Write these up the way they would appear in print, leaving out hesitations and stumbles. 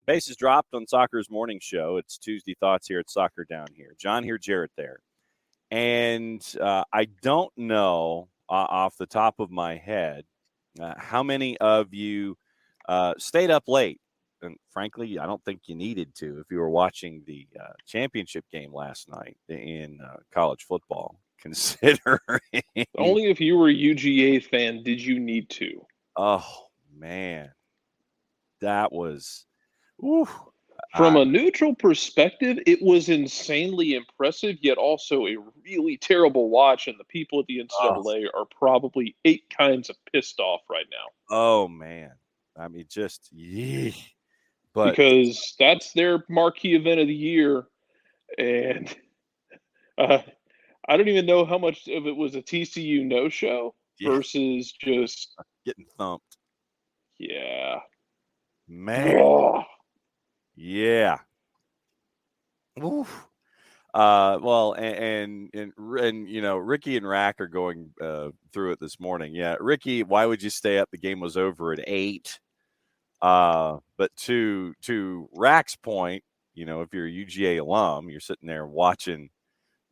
Bases dropped on Soccer's morning show. It's Tuesday Thoughts here at Soccer Down Here. John here, Jarrett there. And I don't know off the top of my head how many of you stayed up late. And frankly, I don't think you needed to if you were watching the championship game last night in college football. Considering Only if you were a UGA fan did you need to. Oh, man. That was oof. From a neutral perspective, it was insanely impressive, yet also a really terrible watch, and the people at the NCAA are probably 8 kinds of pissed off right now. Oh, man. I mean, just, yeah. But because that's their marquee event of the year, and I don't even know how much of it was a TCU no-show versus just getting thumped. Yeah. Man. Oh. Yeah. Oof. Well, and you know, Ricky and Rack are going through it this morning. Yeah, Ricky, why would you stay up? The game was over at 8. But to Rack's point, you know, if you're a UGA alum, you're sitting there watching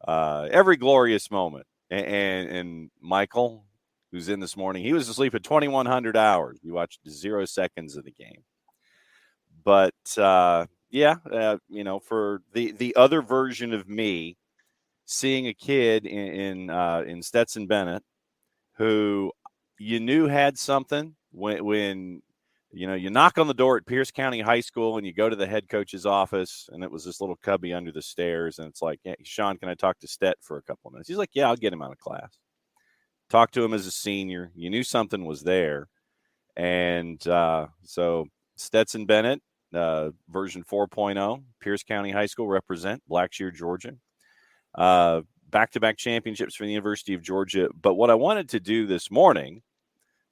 every glorious moment. And Michael, who's in this morning, he was asleep at 2,100 hours. We watched 0 seconds of the game. But you know, for the other version of me, seeing a kid in Stetson Bennett who you knew had something when you know, you knock on the door at Pierce County High School and you go to the head coach's office, and it was this little cubby under the stairs, and it's like, hey, Sean, can I talk to Stet for a couple of minutes? He's like, yeah, I'll get him out of class. Talk to him as a senior. You knew something was there. And so Stetson Bennett, version 4.0, Pierce County High School represent, Blackshear, Georgia. Back-to-back championships for the University of Georgia. But what I wanted to do this morning,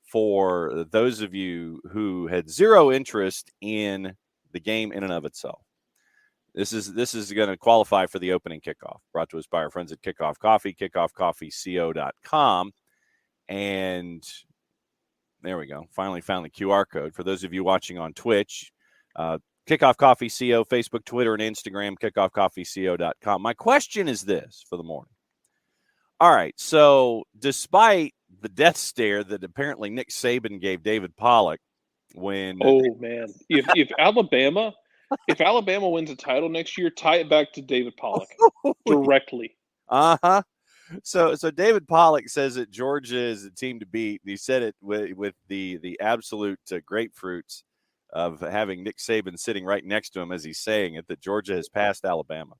for those of you who had zero interest in the game in and of itself, this is going to qualify for the opening kickoff, brought to us by our friends at Kickoff Coffee, kickoffcoffeeco.com. And there we go. Finally found the QR code. For those of you watching on Twitch, Kickoff Coffee CO, Facebook, Twitter, and Instagram, kickoffcoffeeco.com. My question is this for the morning. All right, so despite the death stare that apparently Nick Saban gave David Pollock when man, if Alabama wins a title next year, tie it back to David Pollock directly. So David Pollock says that Georgia is the team to beat. He said it with the absolute grapefruits of having Nick Saban sitting right next to him as he's saying it, that Georgia has passed Alabama.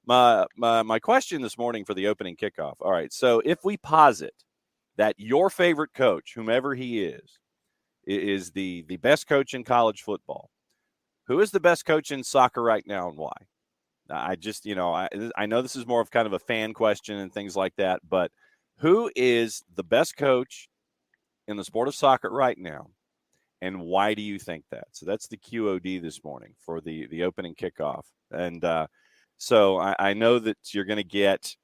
My question this morning for the opening kickoff. All right, so if we posit that your favorite coach, whomever he is the best coach in college football, who is the best coach in soccer right now and why? I just, you know, I know this is more of kind of a fan question and things like that, but who is the best coach in the sport of soccer right now, and why do you think that? So that's the QOD this morning for the opening kickoff. And so I know that you're going to get,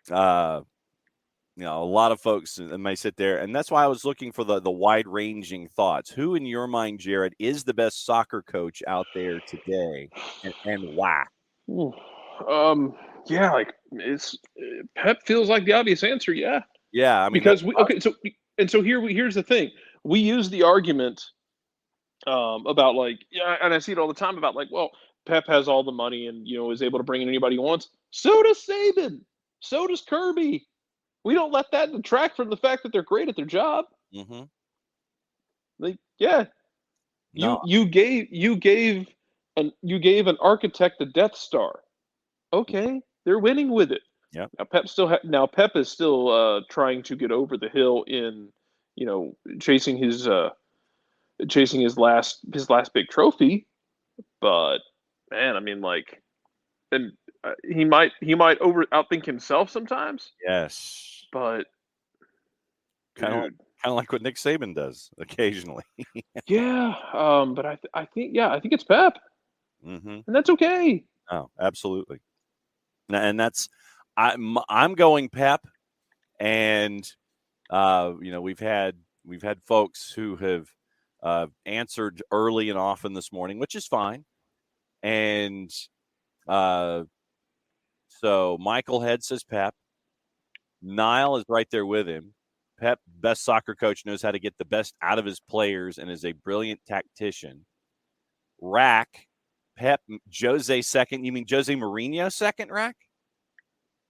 you know, a lot of folks that may sit there, and that's why I was looking for the wide-ranging thoughts. Who, in your mind, Jared, is the best soccer coach out there today, and why? Yeah, like Pep feels like the obvious answer. Yeah, I mean, because here's the thing. We use the argument about like, yeah, and I see it all the time about like, well, Pep has all the money and, you know, is able to bring in anybody he wants. So does Saban. So does Kirby. We don't let that detract from the fact that they're great at their job. Mm-hmm. Like, yeah, no. you gave an architect a Death Star. Okay, they're winning with it. Yeah. Now Pep is still trying to get over the hill in, you know, chasing his last big trophy. But man, I mean, like, and he might outthink himself sometimes. Yes. But kind of like what Nick Saban does occasionally. Yeah, but I think it's Pep, Mm-hmm. and that's okay. Oh, absolutely. And that's I'm going Pep, and you know, we've had folks who have answered early and often this morning, which is fine. And so Michael Head says Pep. Niall is right there with him. Pep, best soccer coach, knows how to get the best out of his players and is a brilliant tactician. Rack, Pep, Jose second. You mean Jose Mourinho second, Rack?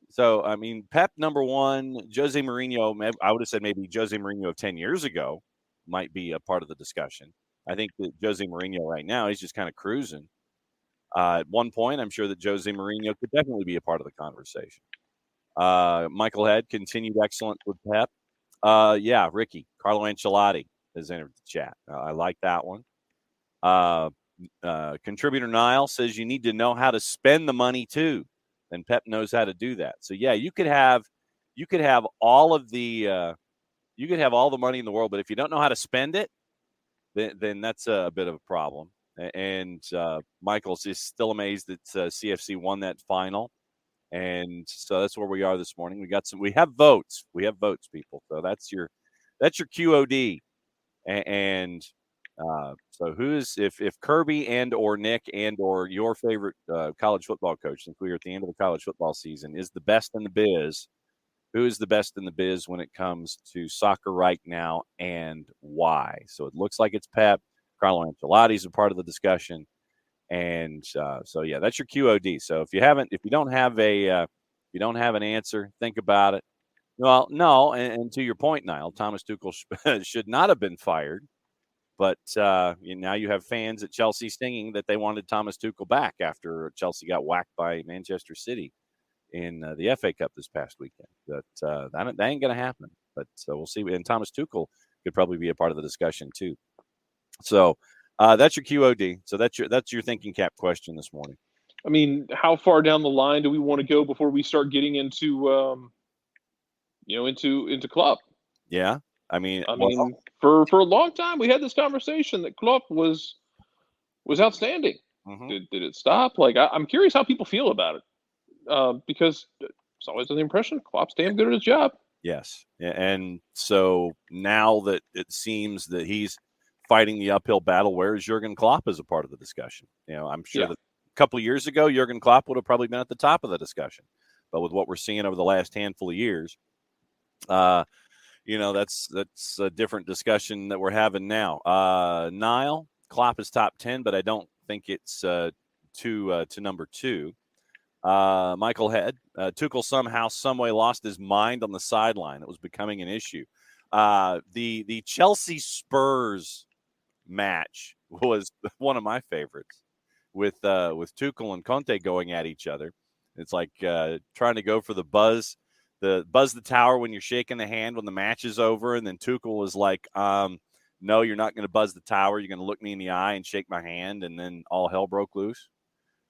So, I mean, Pep number one, Jose Mourinho, I would have said maybe Jose Mourinho of 10 years ago might be a part of the discussion. I think that Jose Mourinho right now, he's just kind of cruising. At one point, I'm sure that Jose Mourinho could definitely be a part of the conversation. Michael Head, continued excellence with Pep. Yeah, Ricky, Carlo Ancelotti has entered the chat. I like that one. Contributor Niall says you need to know how to spend the money too, and Pep knows how to do that. So yeah, you could have all of the you could have all the money in the world, but if you don't know how to spend it, then that's a bit of a problem. And Michael's just still amazed that CFC won that final. And so that's where we are this morning. We have votes, people. So that's your QOD. And so if Kirby and or Nick and or your favorite college football coach, since we are at the end of the college football season, is the best in the biz, who is the best in the biz when it comes to soccer right now and why? So it looks like it's Pep. Carlo Ancelotti's a part of the discussion. And so, yeah, that's your QOD. So if you don't have an answer, think about it. Well, no, and to your point, Niall, Thomas Tuchel should not have been fired. But now you have fans at Chelsea singing that they wanted Thomas Tuchel back after Chelsea got whacked by Manchester City in the FA Cup this past weekend. But that ain't going to happen. But we'll see. And Thomas Tuchel could probably be a part of the discussion too. So that's your QOD. So that's your thinking cap question this morning. I mean, how far down the line do we want to go before we start getting into into Klopp? Yeah, I mean, for a long time we had this conversation that Klopp was outstanding. Mm-hmm. Did it stop? Like, I'm curious how people feel about it, because it's always the impression Klopp's damn good at his job. Yes, and so now that it seems that he's fighting the uphill battle, where is Jurgen Klopp as a part of the discussion? I'm sure that a couple of years ago, Jurgen Klopp would have probably been at the top of the discussion. But with what we're seeing over the last handful of years, that's a different discussion that we're having now. Niall, Klopp is top 10, but I don't think it's to number 2. Michael Head, Tuchel somehow, someway lost his mind on the sideline. It was becoming an issue. The Chelsea Spurs match was one of my favorites, with Tuchel and Conte going at each other. It's like trying to go for the buzz the tower when you're shaking the hand when the match is over, and then Tuchel was like, no, you're not going to buzz the tower. You're going to look me in the eye and shake my hand, and then all hell broke loose.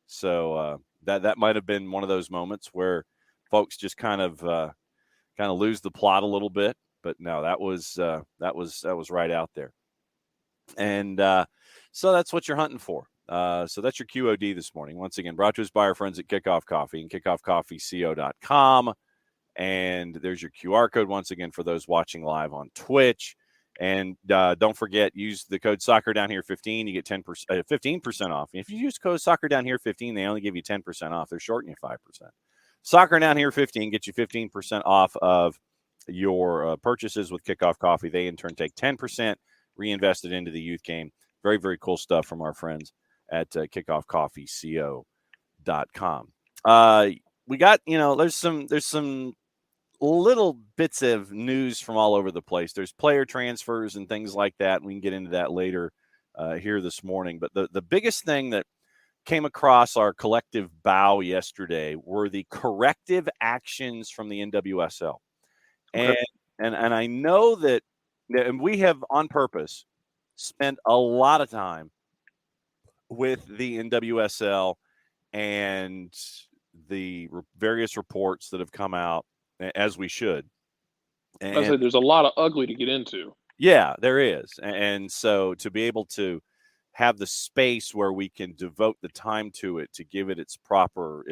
So that might have been one of those moments where folks just kind of lose the plot a little bit. But no, that was right out there. And so that's what you're hunting for. So that's your QOD this morning. Once again, brought to us by our friends at Kickoff Coffee and kickoffcoffeeco.com. And there's your QR code once again for those watching live on Twitch. And don't forget, use the code SoccerDownHere15. You get 15% off. And if you use code SoccerDownHere15, they only give you 10% off. They're shorting you 5%. SoccerDownHere15 gets you 15% off of your purchases with Kickoff Coffee. They in turn take 10%, reinvested into the youth game. Very, very cool stuff from our friends at kickoffcoffeeco.com. We got, there's some little bits of news from all over the place. There's player transfers and things like that. We can get into that later here this morning. But the biggest thing that came across our collective bow yesterday were the corrective actions from the NWSL. Okay. And I know that we have on purpose spent a lot of time with the NWSL and the various reports that have come out, as we should. And I said there's a lot of ugly to get into. Yeah, there is. And so to be able to have the space where we can devote the time to it, to give it its proper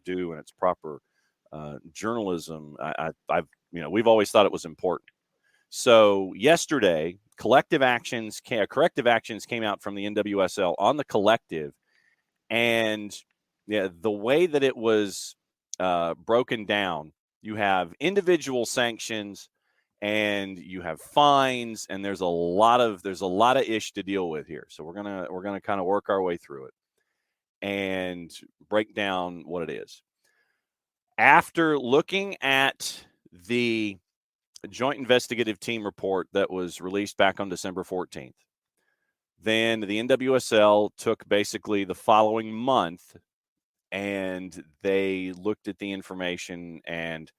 due and its proper journalism, we've always thought it was important. So yesterday, corrective actions came out from the NWSL on the collective, and the way that it was broken down, you have individual sanctions and you have fines, and there's a lot of ish to deal with here. So we're gonna kind of work our way through it and break down what it is. After looking at the joint investigative team report that was released back on December 14th, then the NWSL took basically the following month and they looked at the information and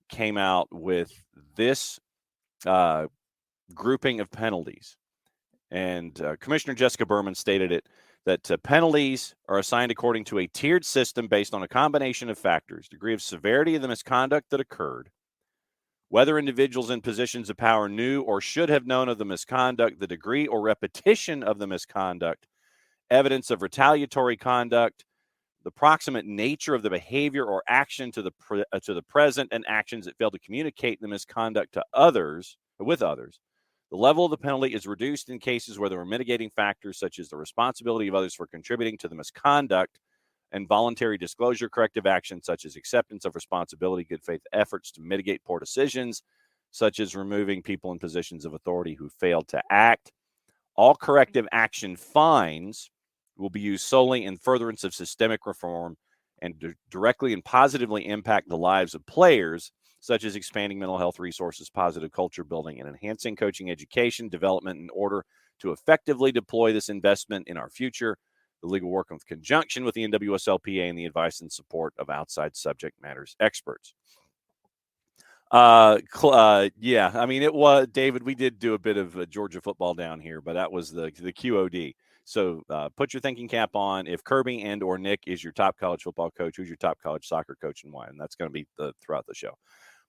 came out with this grouping of penalties. And Commissioner Jessica Berman stated it that penalties are assigned according to a tiered system based on a combination of factors: degree of severity of the misconduct that occurred, whether individuals in positions of power knew or should have known of the misconduct, the degree or repetition of the misconduct, evidence of retaliatory conduct, the proximate nature of the behavior or action to the present, and actions that fail to communicate the misconduct to others, The level of the penalty is reduced in cases where there are mitigating factors such as the responsibility of others for contributing to the misconduct and voluntary disclosure, corrective action such as acceptance of responsibility, good faith efforts to mitigate poor decisions, such as removing people in positions of authority who failed to act. All corrective action fines will be used solely in furtherance of systemic reform and directly and positively impact the lives of players, such as expanding mental health resources, positive culture building, and enhancing coaching education development in order to effectively deploy this investment in our future. The league will work in conjunction with the NWSLPA and the advice and support of outside subject matters experts. Yeah, I mean, it was, David, we did do a bit of Georgia football down here, but that was the QOD. So put your thinking cap on. If Kirby and or Nick is your top college football coach, who's your top college soccer coach and why? And that's going to be throughout the show.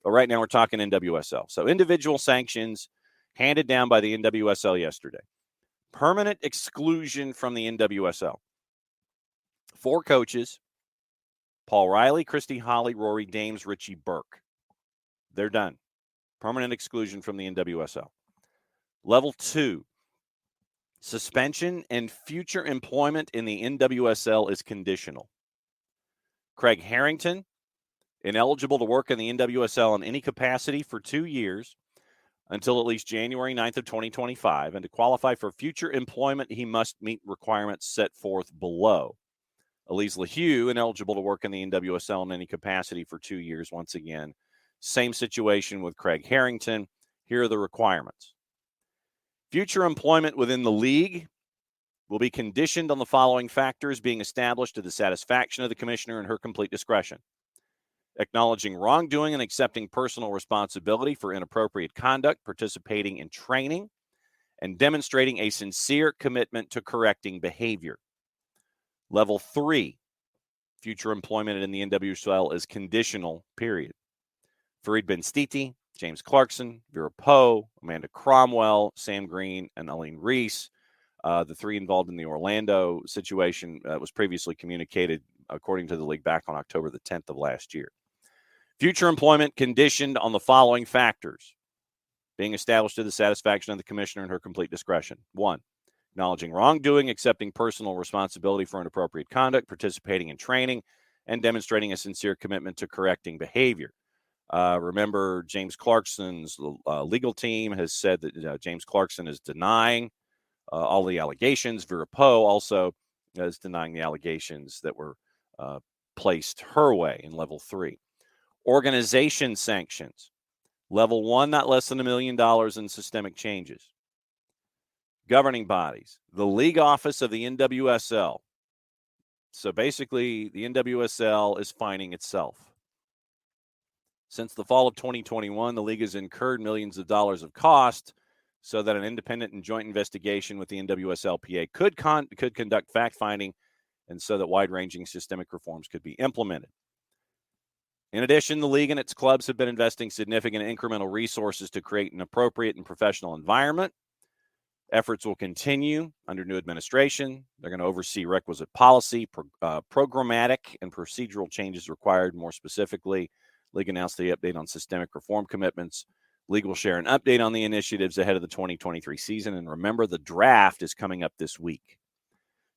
But right now we're talking NWSL. So individual sanctions handed down by the NWSL yesterday. Permanent exclusion from the NWSL. 4 coaches: Paul Riley, Christy Holly, Rory Dames, Richie Burke. They're done. Permanent exclusion from the NWSL. Level 2, suspension and future employment in the NWSL is conditional. Craig Harrington, ineligible to work in the NWSL in any capacity for 2 years until at least January 9th of 2025. And to qualify for future employment, he must meet requirements set forth below. Elise LaHue, ineligible to work in the NWSL in any capacity for 2 years. Once again, same situation with Craig Harrington. Here are the requirements. Future employment within the league will be conditioned on the following factors being established to the satisfaction of the commissioner in her complete discretion: acknowledging wrongdoing and accepting personal responsibility for inappropriate conduct, participating in training, and demonstrating a sincere commitment to correcting behavior. Level 3, future employment in the NWSL is conditional, period. Fareed Ben-Stiti, James Clarkson, Vera Poe, Amanda Cromwell, Sam Green, and Aline Reese. The 3 involved in the Orlando situation was previously communicated, according to the league, back on October the 10th of last year. Future employment conditioned on the following factors being established to the satisfaction of the commissioner in her complete discretion. 1, acknowledging wrongdoing, accepting personal responsibility for inappropriate conduct, participating in training, and demonstrating a sincere commitment to correcting behavior. Remember, James Clarkson's legal team has said that James Clarkson is denying all the allegations. Vera Poe also is denying the allegations that were placed her way in level 3. Organization sanctions. Level 1, not less than $1 million in systemic changes. Governing bodies. The league office of the NWSL. So basically, the NWSL is fining itself. Since the fall of 2021, the league has incurred millions of dollars of cost so that an independent and joint investigation with the NWSLPA could conduct fact-finding and so that wide-ranging systemic reforms could be implemented. In addition, the league and its clubs have been investing significant incremental resources to create an appropriate and professional environment. Efforts will continue under new administration. They're going to oversee requisite policy, programmatic, and procedural changes required. More specifically, league announced the update on systemic reform commitments League will share an update on the initiatives ahead of the 2023 season. And remember, the draft is coming up this week.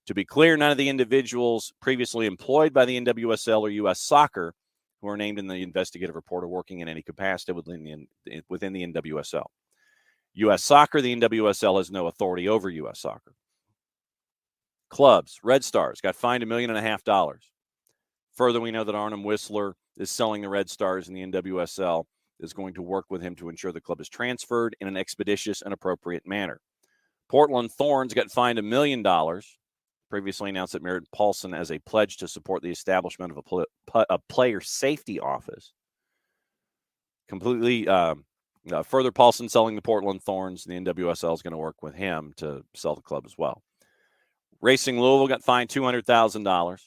To be clear, none of the individuals previously employed by the NWSL or U.S. Soccer who are named in the investigative report are working in any capacity within the NWSL. U.S. Soccer, the NWSL has no authority over U.S. Soccer. Clubs, Red Stars, got fined $1.5 million. Further, we know that Arnim Whistler is selling the Red Stars, and the NWSL is going to work with him to ensure the club is transferred in an expeditious and appropriate manner. Portland Thorns got fined $1 million. Previously announced that Merritt Paulson as a pledge to support the establishment of a player safety office. Further, Paulson selling the Portland Thorns, and the NWSL is going to work with him to sell the club as well. Racing Louisville got fined $200,000.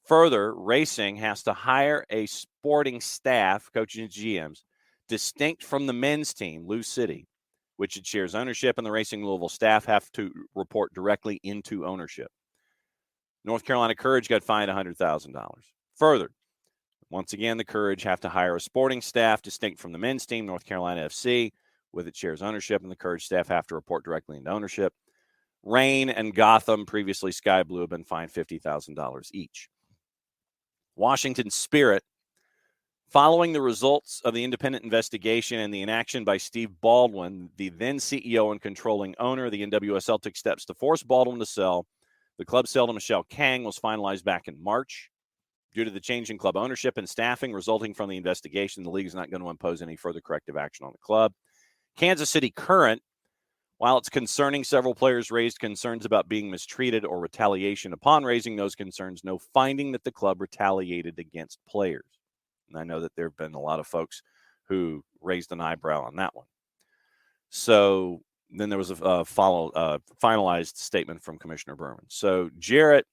Further, Racing has to hire a sporting staff, coaches and GMs, distinct from the men's team, Lou City, which it shares ownership, and the Racing Louisville staff have to report directly into ownership. North Carolina Courage got fined $100,000. Further, once again, the Courage have to hire a sporting staff distinct from the men's team, North Carolina FC, with it shares ownership, and the Courage staff have to report directly into ownership. Reign and Gotham, previously Sky Blue, have been fined $50,000 each. Washington Spirit, following the results of the independent investigation and the inaction by Steve Baldwin, the then CEO and controlling owner of the NWSL, took steps to force Baldwin to sell. The club sale to Michelle Kang was finalized back in March. Due to the change in club ownership and staffing resulting from the investigation, the league is not going to impose any further corrective action on the club. Kansas City Current, while it's concerning, several players raised concerns about being mistreated or retaliation. Upon raising those concerns, no finding that the club retaliated against players. And I know that there have been a lot of folks who raised an eyebrow on that one. So then there was a finalized statement from Commissioner Berman. So, Jarrett,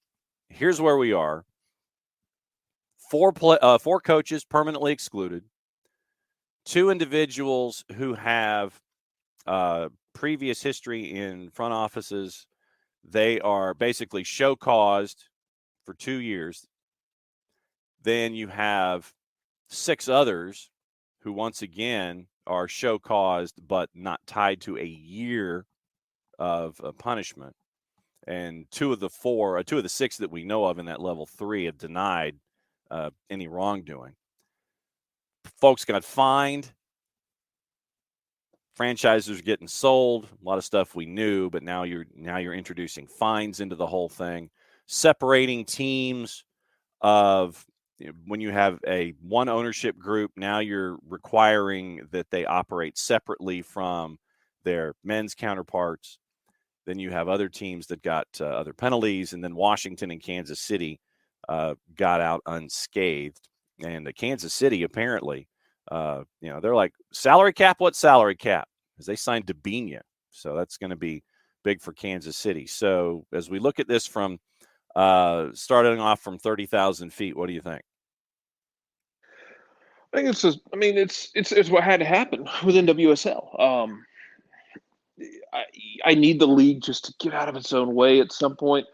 here's where we are. Four coaches permanently excluded. 2 individuals who have previous history in front offices. They are basically show-caused for 2 years. Then you have 6 others who, once again, are show-caused but not tied to a year of punishment. And 2 of the 6 that we know of in that level 3 have denied any wrongdoing. Folks got fined. Franchises are getting sold. A lot of stuff we knew, but now you're introducing fines into the whole thing, separating teams of. When you have one ownership group, now you're requiring that they operate separately from their men's counterparts. Then you have other teams that got other penalties, and then Washington and Kansas City got out unscathed. And Kansas City, apparently, they're like, salary cap, what salary cap? Because they signed Debinha. So that's going to be big for Kansas City. So as we look at this from starting off from 30,000 feet, what do you think? I think it's what had to happen with NWSL. I need the league just to get out of its own way at some point.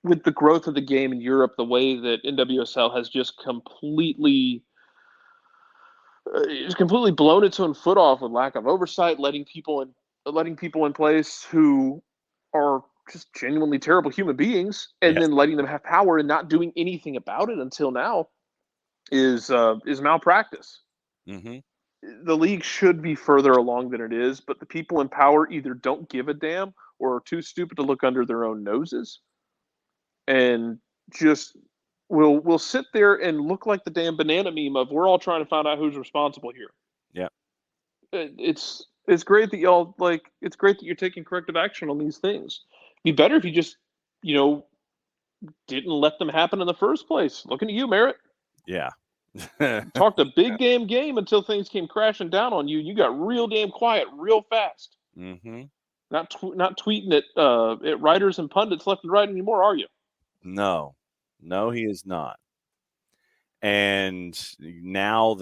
With the growth of the game in Europe, the way that NWSL has just completely blown its own foot off with lack of oversight, letting people in place who are just genuinely terrible human beings, and then letting them have power and not doing anything about it until now is malpractice. Mm-hmm. The league should be further along than it is, but the people in power either don't give a damn or are too stupid to look under their own noses, and just will sit there and look like the damn banana meme of we're all trying to find out who's responsible here. Yeah, it's great that y'all it's great that you're taking corrective action on these things. It'd be better if you just didn't let them happen in the first place. Looking at you, Merritt. Yeah. Talked a big damn game until things came crashing down on you. You got real damn quiet real fast. Mm-hmm. Not tweeting at writers and pundits left and right anymore, are you? No, he is not. And now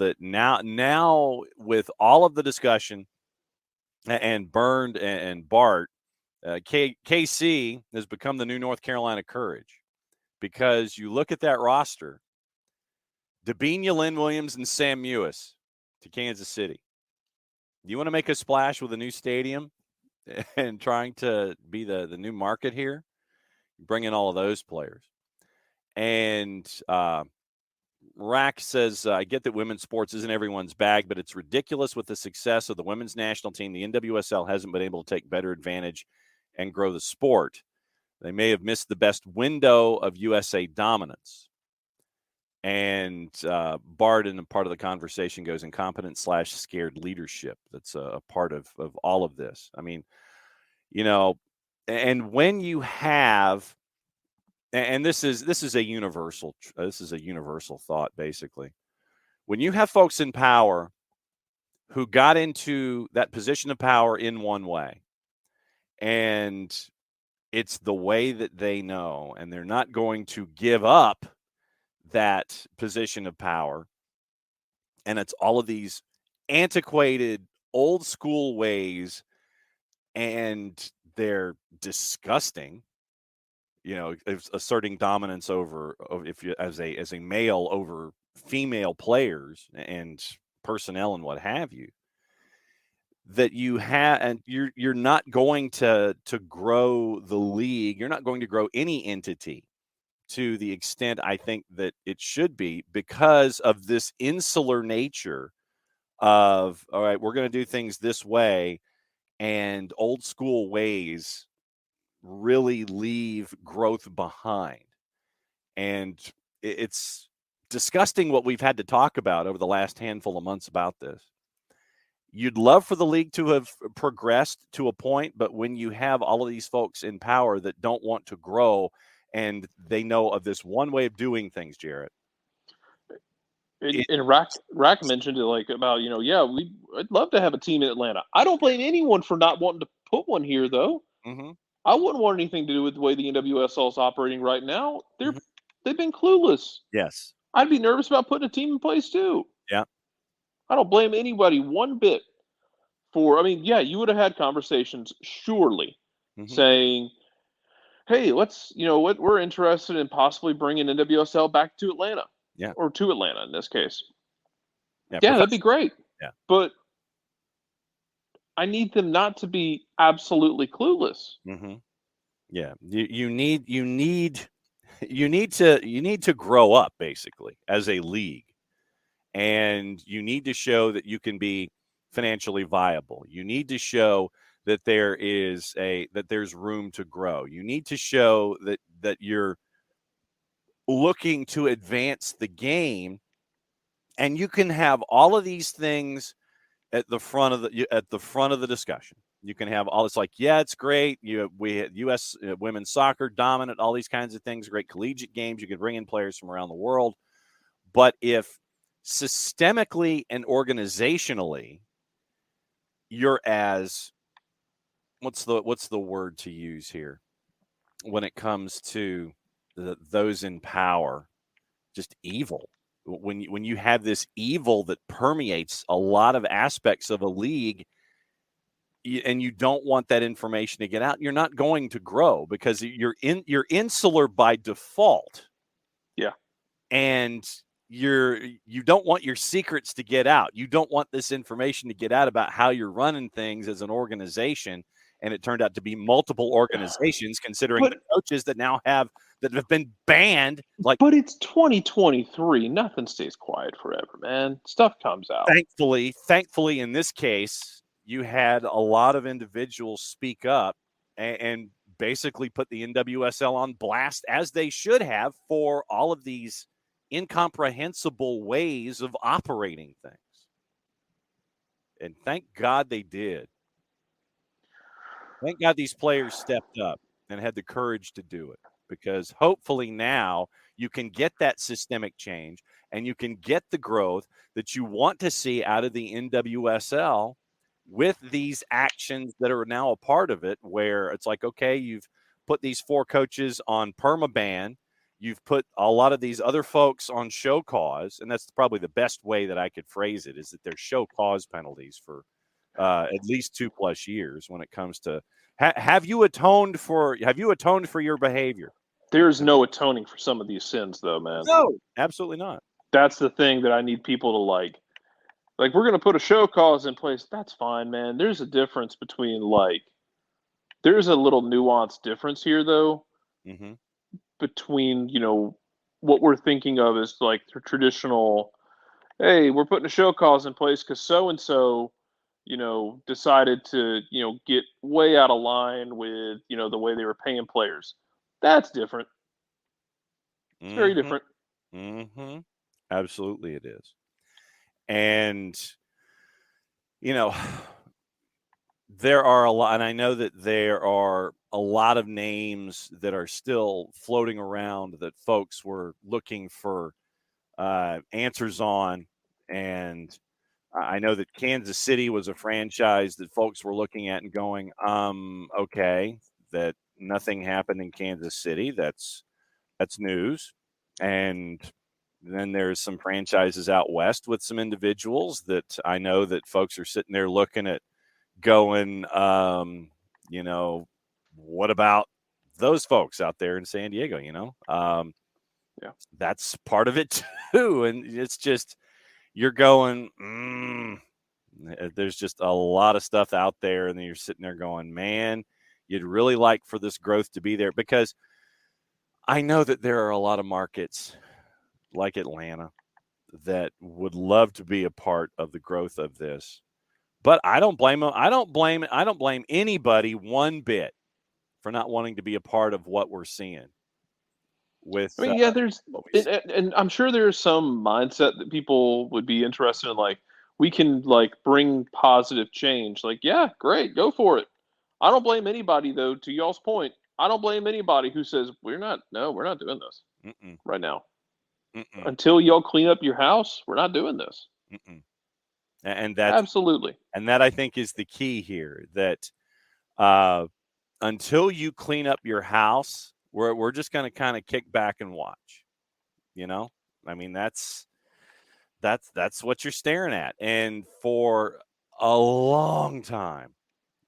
with all of the discussion and Burned and Bart, KC has become the new North Carolina Courage, because you look at that roster: Debinha, Lynn Williams, and Sam Mewis to Kansas City. You want to make a splash with a new stadium and trying to be the new market here? Bring in all of those players. And Rack says, I get that women's sports isn't everyone's bag, but it's ridiculous with the success of the women's national team. The NWSL hasn't been able to take better advantage and grow the sport. They may have missed the best window of USA dominance. And Bart, in a part of the conversation, goes incompetent/scared leadership. That's a part of all of this. I mean, and when you have, and this is a universal thought, basically. When you have folks in power who got into that position of power in one way, and it's the way that they know, and they're not going to give up that position of power, and it's all of these antiquated, old school ways, and they're disgusting. Asserting dominance over if you as a male over female players and personnel and what have you, that you have, and you're not going to grow the league. You're not going to grow any entity to the extent I think that it should be, because of this insular nature of, all right, we're going to do things this way, and old school ways really leave growth behind. And it's disgusting what we've had to talk about over the last handful of months about this. You'd love for the league to have progressed to a point, but when you have all of these folks in power that don't want to grow, and they know of this one way of doing things, Jarrett. And Rack mentioned it, like, about, I'd love to have a team in Atlanta. I don't blame anyone for not wanting to put one here, though. Mm-hmm. I wouldn't want anything to do with the way the NWSL is operating right now. Mm-hmm. They've been clueless. Yes. I'd be nervous about putting a team in place, too. Yeah. I don't blame anybody one bit for, you would have had conversations, surely, saying, hey, let's, we're interested in possibly bringing NWSL back to Atlanta. Yeah. Or to Atlanta in this case. Yeah, that'd be great. Yeah. But I need them not to be absolutely clueless. Mm-hmm. Yeah. You need to grow up, basically, as a league. And you need to show that you can be financially viable. You need to show that there's room to grow. You need to show that you're looking to advance the game, and you can have all of these things at the front of the discussion. You can have all this, like, yeah, it's great. We had U.S. Women's soccer dominant, all these kinds of things, great collegiate games. You can bring in players from around the world, but if systemically and organizationally you're as what's the word to use here when it comes to those in power, just evil. When you have this evil that permeates a lot of aspects of a league, and you don't want that information to get out, you're not going to grow, because you're insular by default. Yeah. And you don't want your secrets to get out. You don't want this information to get out about how you're running things as an organization. And it turned out to be multiple organizations, considering the coaches that have been banned. But it's 2023. Nothing stays quiet forever, man. Stuff comes out. Thankfully, in this case, you had a lot of individuals speak up and basically put the NWSL on blast, as they should have, for all of these incomprehensible ways of operating things. And thank God they did. Thank God these players stepped up and had the courage to do it, because hopefully now you can get that systemic change and you can get the growth that you want to see out of the NWSL with these actions that are now a part of it, where it's like, okay, you've put these 4 coaches on permaban. You've put a lot of these other folks on show cause, and that's probably the best way that I could phrase it, is that there's show cause penalties for at least 2+ years when it comes to have you atoned for your behavior? There's no atoning for some of these sins, though, man. No, absolutely not. That's the thing that I need people to, like, Like, we're going to put a show cause in place. That's fine, man. There's a difference between, like, there's a little nuanced difference here, though, Mm-hmm. between, what we're thinking of as, like, the traditional, hey, we're putting a show cause in place because so and so, decided to, get way out of line with, the way they were paying players. That's different. It's very Mm-hmm. different. Mm-hmm. Absolutely, it is. And you know, there are a lot, and I know that there are a lot of names that are still floating around that folks were looking for answers on. And I know that Kansas City was a franchise that folks were looking at and going, okay, that nothing happened in Kansas City. That's news. And then there's some franchises out west with some individuals that I know that folks are sitting there looking at going, what about those folks out there in San Diego, Yeah. that's part of it too. And it's just, you're going, there's just a lot of stuff out there. And then you're sitting there going, man, you'd really like for this growth to be there, because I know that there are a lot of markets like Atlanta that would love to be a part of the growth of this. But I don't blame them. I don't blame anybody one bit for not wanting to be a part of what we're seeing with I mean, yeah, there's, what we and, see. and I'm sure there's some mindset that people would be interested in. Like, we can like bring positive change. Like, yeah, great, go for it. I don't blame anybody though. To y'all's point, I don't blame anybody who says we're not. No, we're not doing this Mm-mm, right now. mm-mm, Until y'all clean up your house, we're not doing this. mm-mm. And that's Absolutely. and that I think is the key here. That uh, until you clean up your house, we're just going to kind of kick back and watch. I mean, that's what you're staring at. And for a long time,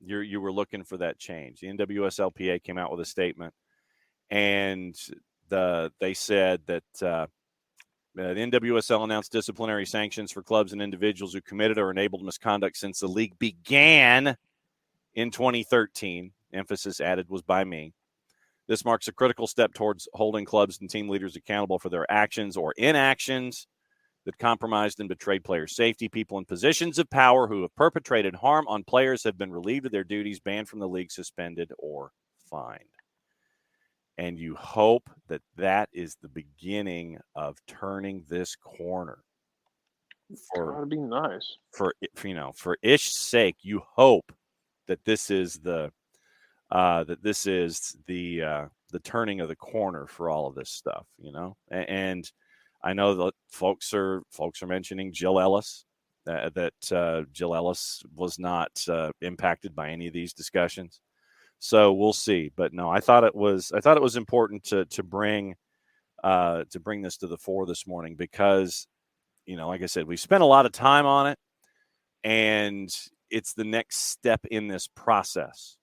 you were looking for that change. The NWSLPA came out with a statement, and they said that the NWSL announced disciplinary sanctions for clubs and individuals who committed or enabled misconduct since the league began in 2013. Emphasis added was by me. This marks a critical step towards holding clubs and team leaders accountable for their actions or inactions that compromised and betrayed player safety. People in positions of power who have perpetrated harm on players have been relieved of their duties, banned from the league, suspended, or fined. And you hope that that is the beginning of turning this corner. For Gotta be nice. for Ish's sake, you hope that this is the the turning of the corner for all of this stuff, And I know that folks are mentioning Jill Ellis, that Jill Ellis was not impacted by any of these discussions. So we'll see. But no, I thought it was important to bring this to the fore this morning, because like I said, we spent a lot of time on it, and it's the next step in this process.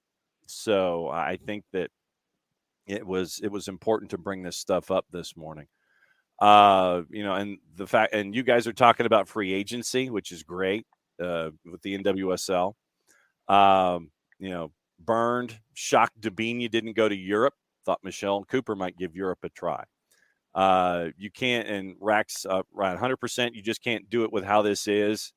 So I think that it was important to bring this stuff up this morning. And the fact, and you guys are talking about free agency, which is great, with the NWSL. Burned, shocked Dabini didn't go to Europe. Thought Michelle Cooper might give Europe a try. You can't, and Rack's right 100%. You just can't do it with how this is.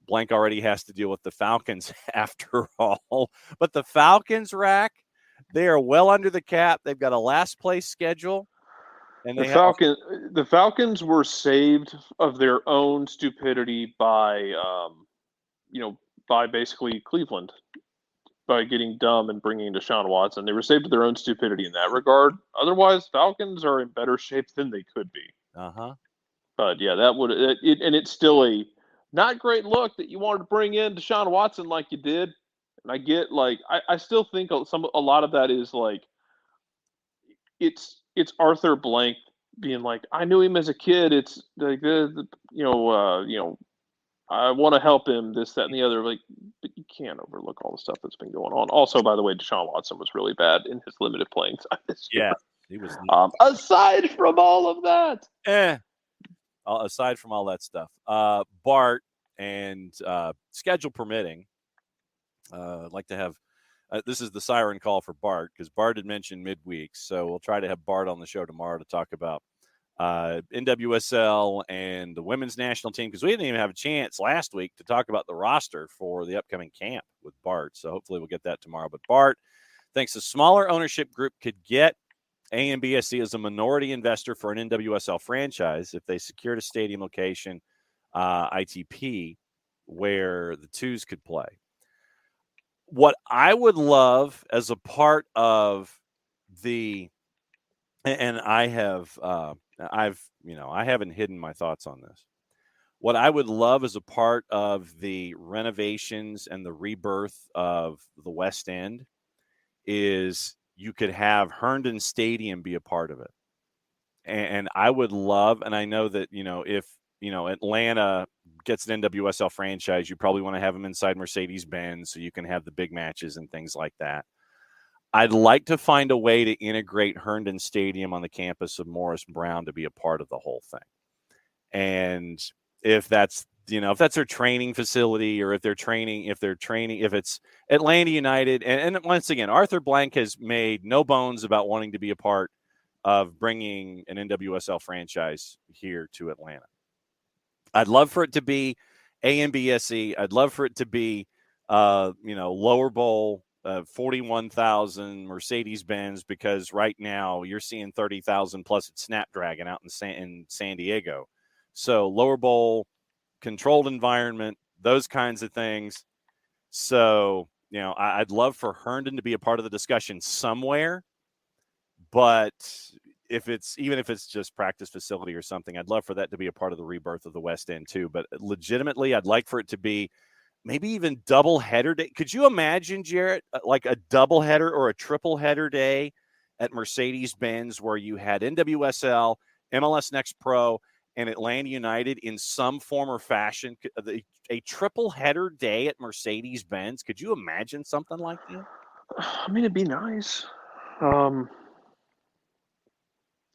Blank already has to deal with the Falcons after all. But the Falcons, Rack, they are well under the cap. They've got a last place schedule, and The they have Falcons were saved of their own stupidity by, by basically Cleveland, by getting dumb and bringing Deshaun Watson. They were saved of their own stupidity in that regard. Otherwise, Falcons are in better shape than they could be. But yeah, that would and it's still a not great look that you wanted to bring in Deshaun Watson like you did. And I get, like, I still think a lot of that is like it's Arthur Blank being like, I knew him as a kid. It's like I want to help him, this, that, and the other. Like, but you can't overlook all the stuff that's been going on. Also, by the way, Deshaun Watson was really bad in his limited playing time this year. Yeah, he was. Aside from all of that, Aside from all that stuff, Bart, and schedule permitting, I'd like to have. This is the siren call for Bart because Bart had mentioned midweek, so we'll try to have Bart on the show tomorrow to talk about NWSL and the women's national team, because we didn't even have a chance last week to talk about the roster for the upcoming camp with Bart. So hopefully we'll get that tomorrow. But Bart thinks a smaller ownership group could get ANBSC as a minority investor for an NWSL franchise if they secured a stadium location, ITP, where the twos could play. What I would love as a part of the, and I haven't hidden my thoughts on this. What I would love as a part of the renovations and the rebirth of the West End is you could have Herndon Stadium be a part of it. And I would love, and I know that, if, Atlanta gets an NWSL franchise, you probably want to have them inside Mercedes-Benz so you can have the big matches and things like that. I'd like to find a way to integrate Herndon Stadium on the campus of Morris Brown to be a part of the whole thing. And if that's their training facility, or if it's Atlanta United, and once again, Arthur Blank has made no bones about wanting to be a part of bringing an NWSL franchise here to Atlanta. I'd love for it to be ANBSE. I'd love for it to be, lower bowl, 41,000 Mercedes-Benz, because right now you're seeing 30,000 plus at Snapdragon out in San Diego. So lower bowl, controlled environment, those kinds of things. So, I'd love for Herndon to be a part of the discussion somewhere, but even if it's just practice facility or something, I'd love for that to be a part of the rebirth of the West End too. But legitimately, I'd like for it to be maybe even double header day. Could you imagine, Jarrett, like a double header or a triple header day at Mercedes-Benz where you had NWSL, MLS Next Pro, and Atlanta United in some form or fashion? A triple header day at Mercedes-Benz. Could you imagine something like that? I mean, it'd be nice.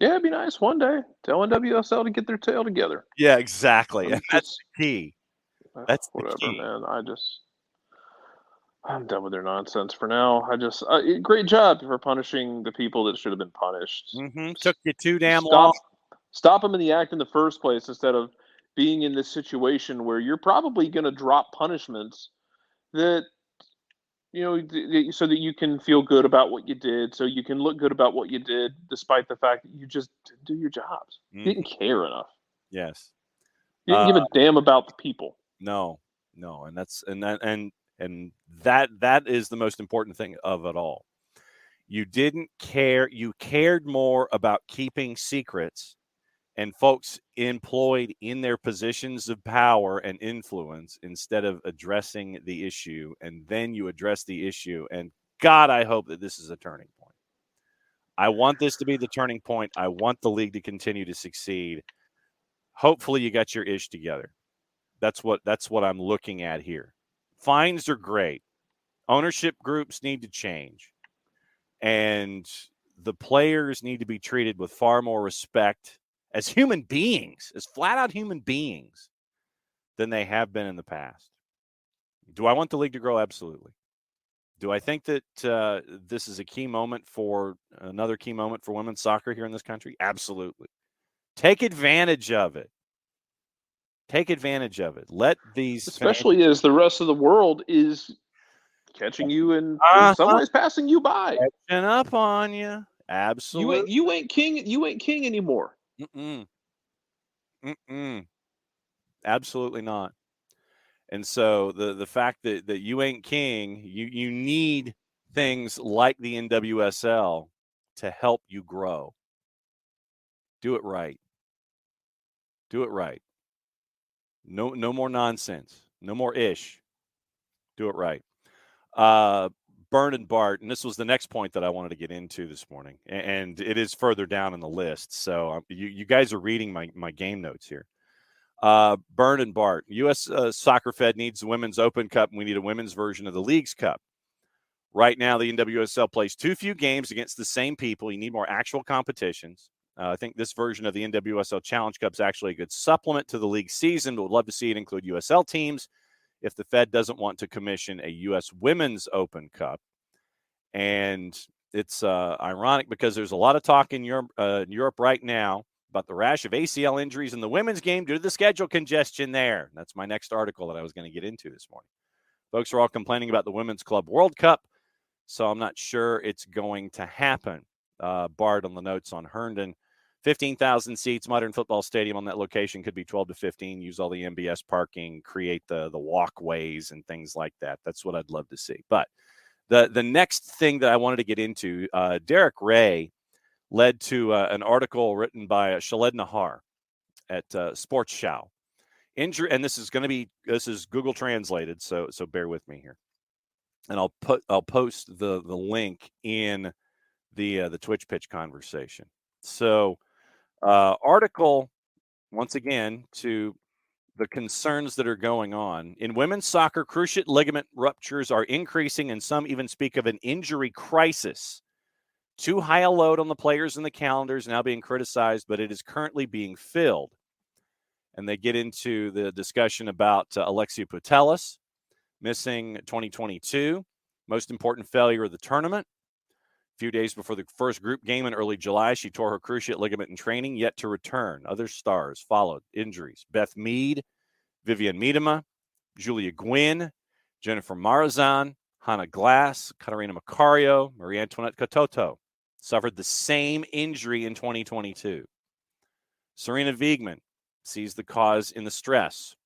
Yeah, it'd be nice one day. Tell NWSL to get their tail together. Yeah, exactly. And that's the key. That's whatever, the key. man. I'm done with their nonsense for now. Great job for punishing the people that should have been punished. Mm-hmm. Took you too damn long. Stop them in the act in the first place instead of being in this situation where you're probably going to drop punishments that, so that you can feel good about what you did, so you can look good about what you did, despite the fact that you just didn't do your jobs. Mm-hmm. You didn't care enough. Yes. You didn't give a damn about the people. No. And that is the most important thing of it all. You didn't care. You cared more about keeping secrets and folks employed in their positions of power and influence instead of addressing the issue. And then you address the issue. And God, I hope that this is a turning point. I want this to be the turning point. I want the league to continue to succeed. Hopefully you got your ish together. That's what I'm looking at here. Fines are great. Ownership groups need to change. And the players need to be treated with far more respect as human beings, as flat-out human beings, than they have been in the past. Do I want the league to grow? Absolutely. Do I think that this is another key moment for women's soccer here in this country? Absolutely. Take advantage of it. Let these, especially as the rest of the world is catching you and in some ways passing you by, catching up on you. Absolutely. You ain't king. You ain't king anymore. Absolutely not. And so the fact that you ain't king, you need things like the NWSL to help you grow. Do it right. No more nonsense. No more ish. Do it right. Burn and Bart, and this was the next point that I wanted to get into this morning, and it is further down in the list. So you guys are reading my game notes here. Burn and Bart, U.S. Soccer Fed needs a Women's Open Cup, and we need a women's version of the League's Cup. Right now, the NWSL plays too few games against the same people. You need more actual competitions. I think this version of the NWSL Challenge Cup is actually a good supplement to the league season, but would love to see it include USL teams if the Fed doesn't want to commission a U.S. Women's Open Cup. And it's ironic because there's a lot of talk in Europe right now about the rash of ACL injuries in the women's game due to the schedule congestion there. That's my next article that I was going to get into this morning. Folks are all complaining about the Women's Club World Cup, so I'm not sure it's going to happen. Bard on the notes on Herndon. 15,000 seats, modern football stadium on that location could be 12 to 15. Use all the MBS parking, create the walkways and things like that. That's what I'd love to see. But the next thing that I wanted to get into, Derek Ray led to an article written by Shaled Nahar at Sports Show. Injury, and this is Google translated, so bear with me here. And I'll post the link in the Twitch pitch conversation. So article, once again, to the concerns that are going on. In women's soccer, cruciate ligament ruptures are increasing, and some even speak of an injury crisis. Too high a load on the players in the calendar is now being criticized, but it is currently being filled. And they get into the discussion about Alexia Putellas missing 2022, most important failure of the tournament. A few days before the first group game in early July, she tore her cruciate ligament in training, yet to return. Other stars followed injuries. Beth Mead, Vivian Miedema, Julia Gwynn, Jennifer Marazan, Hannah Glass, Katarina Macario, Marie Antoinette Katoto suffered the same injury in 2022. Serena Wiegman sees the cause in the stress.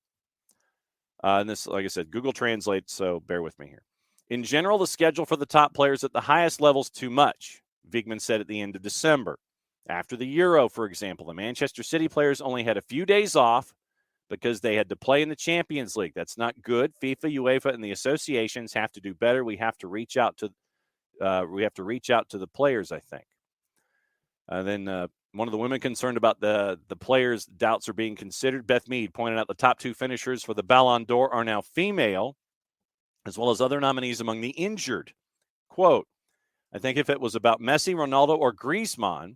And this, like I said, Google Translate, so bear with me here. In general, the schedule for the top players at the highest level is too much, Wiegman said at the end of December. After the Euro, for example, the Manchester City players only had a few days off because they had to play in the Champions League. That's not good. FIFA, UEFA, and the associations have to do better. We have to reach out to the players, I think. Then one of the women concerned about the players' doubts are being considered. Beth Mead pointed out the top two finishers for the Ballon d'Or are now female, as well as other nominees among the injured. Quote, I think if it was about Messi, Ronaldo, or Griezmann,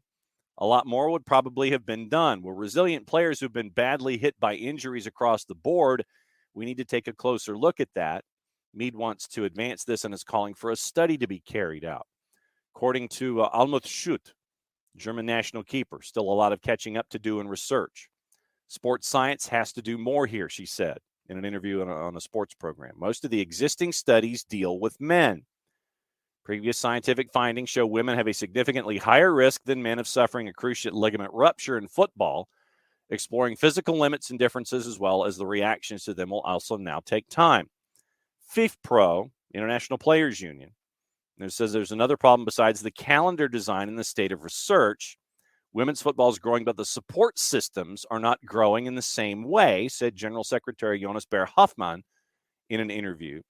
a lot more would probably have been done. We're resilient players who've been badly hit by injuries across the board. We need to take a closer look at that. Mead wants to advance this and is calling for a study to be carried out. According to Almuth Schutt, German national keeper, still a lot of catching up to do in research. Sports science has to do more here, she said in an interview on a sports program. Most of the existing studies deal with men. Previous scientific findings show women have a significantly higher risk than men of suffering a cruciate ligament rupture in football. Exploring physical limits and differences as well as the reactions to them will also now take time. FIFPro, International Players Union, it says there's another problem besides the calendar design and the state of research. Women's football is growing, but the support systems are not growing in the same way, said General Secretary Jonas Behr Hoffmann in an interview.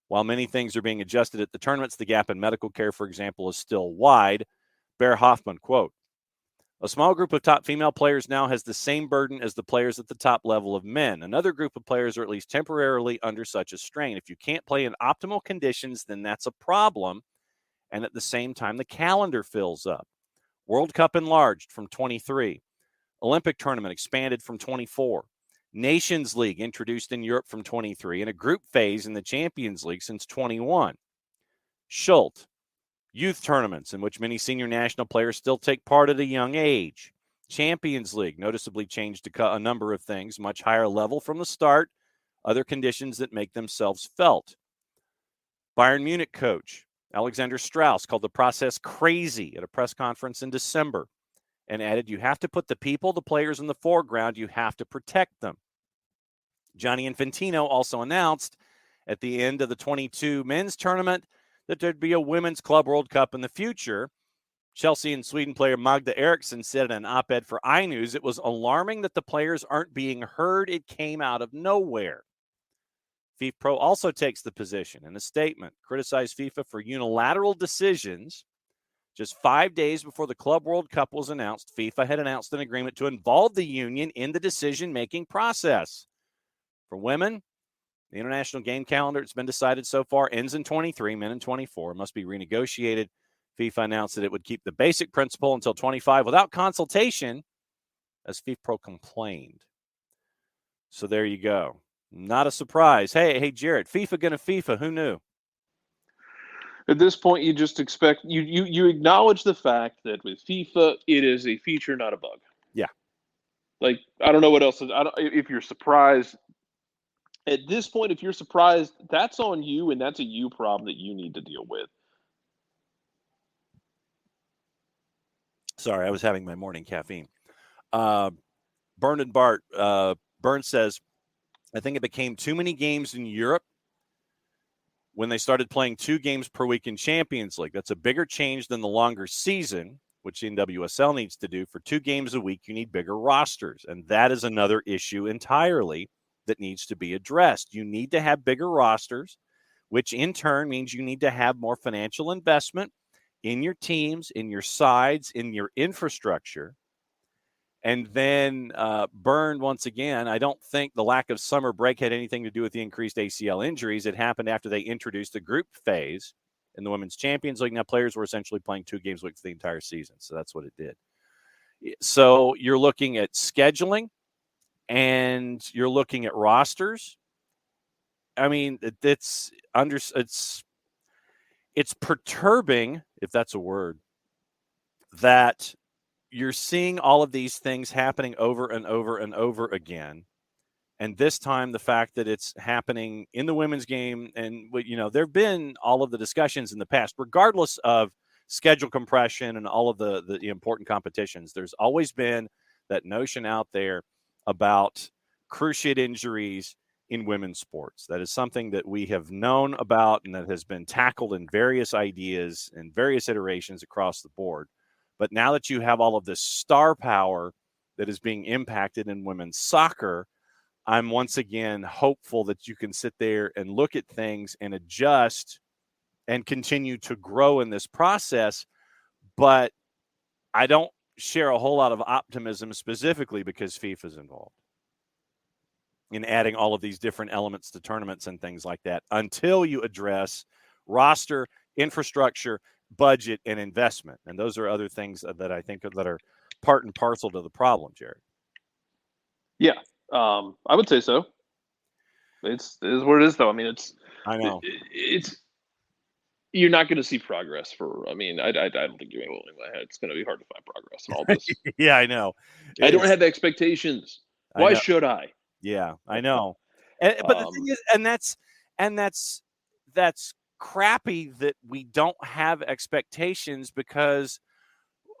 While many things are being adjusted at the tournaments, the gap in medical care, for example, is still wide. Behr Hoffmann, quote, a small group of top female players now has the same burden as the players at the top level of men. Another group of players are at least temporarily under such a strain. If you can't play in optimal conditions, then that's a problem. And at the same time, the calendar fills up. World Cup enlarged from 23. Olympic tournament expanded from 24. Nations League introduced in Europe from 23, and a group phase in the Champions League since 21. Schult, youth tournaments in which many senior national players still take part at a young age. Champions League noticeably changed a number of things, much higher level from the start, other conditions that make themselves felt. Bayern Munich coach Alexander Strauss called the process crazy at a press conference in December and added, you have to put the people, the players in the foreground. You have to protect them. Gianni Infantino also announced at the end of the 22 men's tournament that there'd be a Women's Club World Cup in the future. Chelsea and Sweden player Magda Eriksson said in an op-ed for iNews, it was alarming that the players aren't being heard. It came out of nowhere. FIFPro also takes the position in a statement, criticized FIFA for unilateral decisions. Just 5 days before the Club World Cup was announced, FIFA had announced an agreement to involve the union in the decision-making process. For women, the international game calendar, it's been decided so far, ends in 23, men in 24, must be renegotiated FIFA announced that it would keep the basic principle until 25 without consultation, as FIFPro complained. So there you go. Not a surprise. Hey, Jared, FIFA gonna FIFA. Who knew? At this point, you just expect you acknowledge the fact that with FIFA, it is a feature, not a bug. Yeah. Like, I don't know what else. If you're surprised at this point, if you're surprised, that's on you, and that's a you problem that you need to deal with. Sorry, I was having my morning caffeine. Burn and Bart. Burn says, I think it became too many games in Europe when they started playing 2 games per week in Champions League. That's a bigger change than the longer season, which NWSL needs to do. For 2 games a week, you need bigger rosters. And that is another issue entirely that needs to be addressed. You need to have bigger rosters, which in turn means you need to have more financial investment in your teams, in your sides, in your infrastructure. And then Burn, once again, I don't think the lack of summer break had anything to do with the increased ACL injuries. It happened after they introduced the group phase in the Women's Champions League. Now players were essentially playing 2 games a week for the entire season. So that's what it did. So you're looking at scheduling and you're looking at rosters. I mean, it's perturbing, if that's a word, that you're seeing all of these things happening over and over and over again. And this time, the fact that it's happening in the women's game, and there have been all of the discussions in the past, regardless of schedule compression and all of the important competitions, there's always been that notion out there about cruciate injuries in women's sports. That is something that we have known about and that has been tackled in various ideas and various iterations across the board. But now that you have all of this star power that is being impacted in women's soccer, I'm once again hopeful that you can sit there and look at things and adjust and continue to grow in this process. But I don't share a whole lot of optimism specifically because FIFA is involved in adding all of these different elements to tournaments and things like that until you address roster, infrastructure, budget, and investment. And those are other things that I think that are part and parcel to the problem, Jared. Yeah, I would say so. It is what it is, though. I mean, I know. It's you're not going to see progress for. I mean, I don't think you're able to. In my head, it's going to be hard to find progress in all this. Yeah, I know. I don't have expectations. Why should I? Yeah, I know. But the thing is, and that's crappy that we don't have expectations because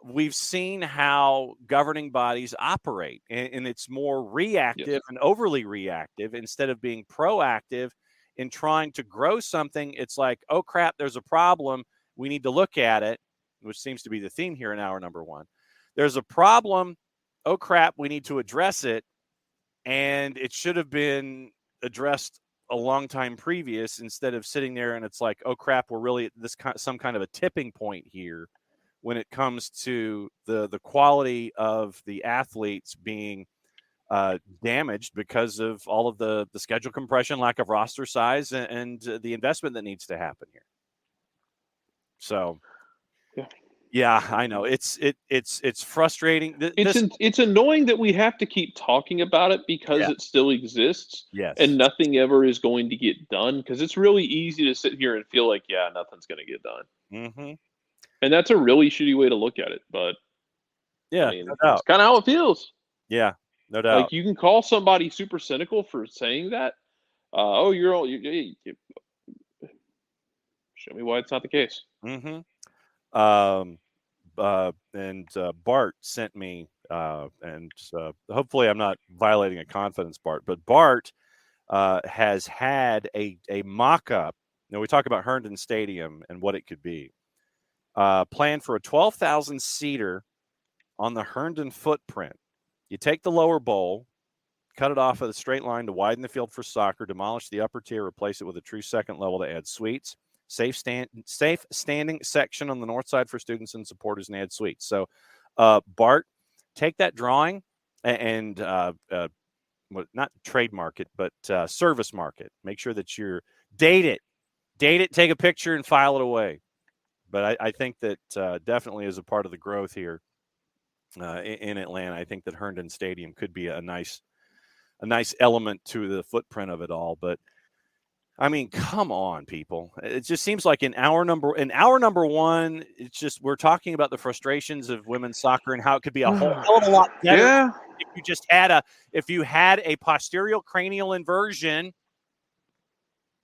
we've seen how governing bodies operate, and it's more reactive and overly reactive instead of being proactive in trying to grow something. It's like, oh crap, there's a problem. We need to look at it, which seems to be the theme here in hour number 1. There's a problem. Oh crap, we need to address it. And it should have been addressed a long time previous instead of sitting there and it's like, oh crap, we're really at some kind of a tipping point here when it comes to the quality of the athletes being damaged because of all of the schedule compression, lack of roster size, and the investment that needs to happen here. So, yeah, I know it's frustrating. It's annoying that we have to keep talking about it because it still exists. Yes. And nothing ever is going to get done because it's really easy to sit here and feel like, yeah, nothing's going to get done. Mm-hmm. And that's a really shitty way to look at it. But yeah, I mean, that's kind of how it feels. Yeah, no doubt. Like, you can call somebody super cynical for saying that. Oh, show me why it's not the case. Mm-hmm. And Bart sent me, and hopefully I'm not violating a confidence, Bart, but Bart has had a mock-up. Now, we talk about Herndon Stadium and what it could be. Planned for a 12,000-seater on the Herndon footprint. You take the lower bowl, cut it off at a straight line to widen the field for soccer, demolish the upper tier, replace it with a true second level to add suites. Safe standing section on the north side for students and supporters, and add suites. So, Bart, take that drawing and not trademark it, but service mark it. Make sure that you're date it, take a picture, and file it away. But I think that definitely as a part of the growth here in Atlanta, I think that Herndon Stadium could be a nice element to the footprint of it all. But I mean, come on, people! It just seems like in hour number one, it's just we're talking about the frustrations of women's soccer and how it could be a whole hell of a lot better Yeah. if you had a posterior cranial inversion.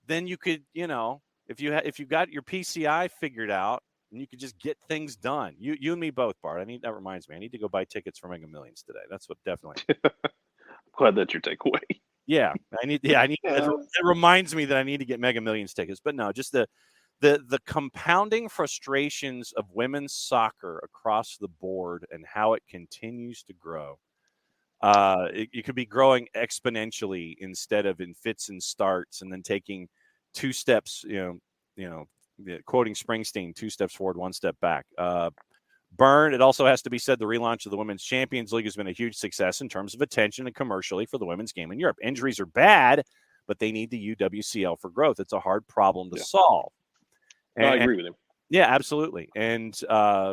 Then you could, if you got your PCI figured out, and you could just get things done. You and me both, Bart. That reminds me. I need to go buy tickets for Mega Millions today. That's what definitely. Glad that's your takeaway. Yeah, I need. Yeah, I need. Yeah. It reminds me that I need to get Mega Millions tickets. But no, just the compounding frustrations of women's soccer across the board and how it continues to grow. It could be growing exponentially instead of in fits and starts, and then taking two steps. Quoting Springsteen, 2 steps forward, 1 step back. Burn. It also has to be said the relaunch of the Women's Champions League has been a huge success in terms of attention and commercially for the women's game in Europe. Injuries are bad, but they need the UWCL for growth. It's a hard problem to solve. I agree with him. Yeah, absolutely. And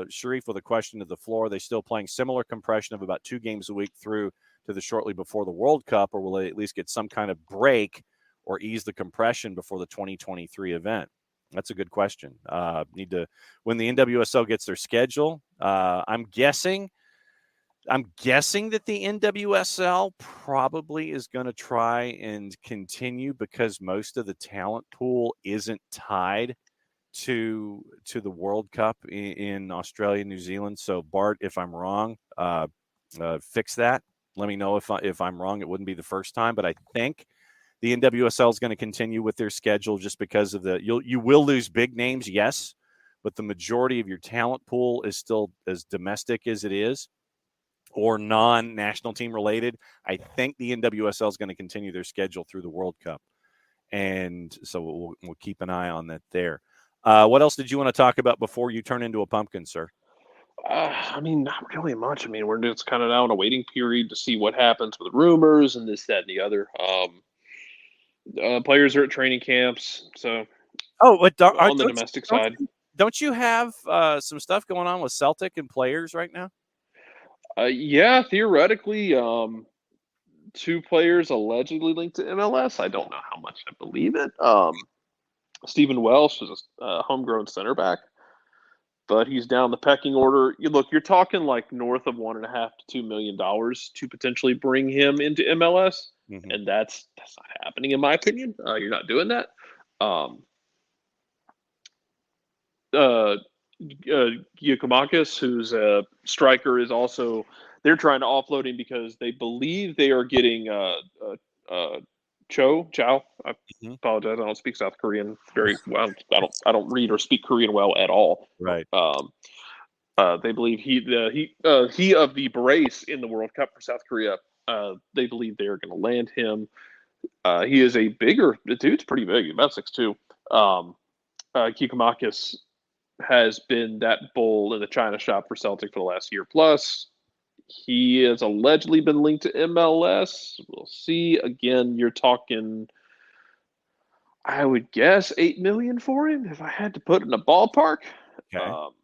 Sharif, with a question to the floor, are they still playing similar compression of about 2 games a week through to the shortly before the World Cup, or will they at least get some kind of break or ease the compression before the 2023 event? That's a good question. Need to when the NWSL gets their schedule. I'm guessing that the NWSL probably is going to try and continue because most of the talent pool isn't tied to the World Cup in Australia, New Zealand. So Bart, if I'm wrong, fix that. Let me know if I'm wrong. It wouldn't be the first time, but I think the NWSL is going to continue with their schedule just because of you will lose big names, yes, but the majority of your talent pool is still as domestic as it is or non-national team related. I think the NWSL is going to continue their schedule through the World Cup. And so we'll keep an eye on that there. What else did you want to talk about before you turn into a pumpkin, sir? I mean, not really much. I mean, we're just kind of now in a waiting period to see what happens with rumors and this, that, and the other. Players are at training camps, so on the domestic side. Don't you have some stuff going on with Celtic and players right now? Yeah, theoretically, 2 players allegedly linked to MLS. I don't know how much I believe it. Stephen Welsh is a homegrown center back, but he's down the pecking order. You're talking like north of $1.5 to $2 million to potentially bring him into MLS, and that's not happening in my opinion. You're not doing that. Giacomakis, who's a striker, is also they're trying to offload him because they believe they are getting Chow. I apologize. I don't speak South Korean very well. I don't read or speak Korean well at all. Right. They believe he of the brace in the World Cup for South Korea. They believe they are going to land him. He is a the dude's pretty big, about 6'2". Giacomakis has been that bull in the China shop for Celtic for the last year plus. He has allegedly been linked to MLS. We'll see. Again, you're talking, I would guess, $8 million for him if I had to put in a ballpark. Okay.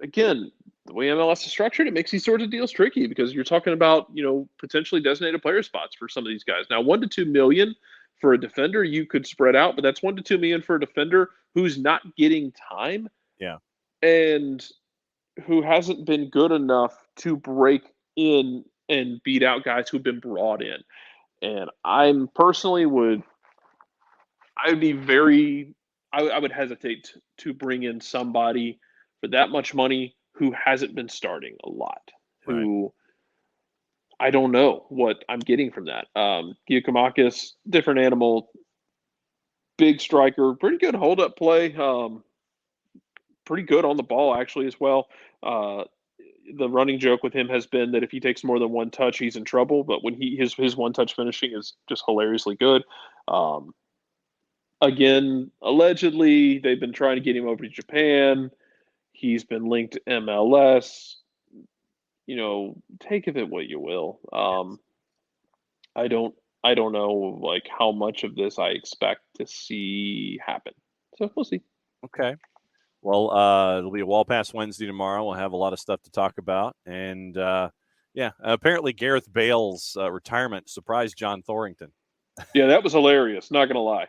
Again, the way MLS is structured, it makes these sorts of deals tricky because you're talking about potentially designated player spots for some of these guys. Now, $1 to $2 million for a defender you could spread out, but that's $1 to $2 million for a defender who's not getting time. Yeah. And who hasn't been good enough to break in and beat out guys who've been brought in. And I'm personally I would hesitate to bring in somebody for that much money who hasn't been starting a lot, who I don't know what I'm getting from that. Giacomakis, different animal, big striker, pretty good hold up play. Pretty good on the ball actually as well. The running joke with him has been that if he takes more than one touch, he's in trouble. But when his one touch finishing is just hilariously good. Again, allegedly they've been trying to get him over to Japan. He's been linked to MLS. Take of it what you will. I don't know like how much of this I expect to see happen. So we'll see. Okay. Well, it'll be a Wall Pass Wednesday tomorrow. We'll have a lot of stuff to talk about. And, apparently Gareth Bale's retirement surprised John Thorrington. Yeah, that was hilarious. Not gonna lie.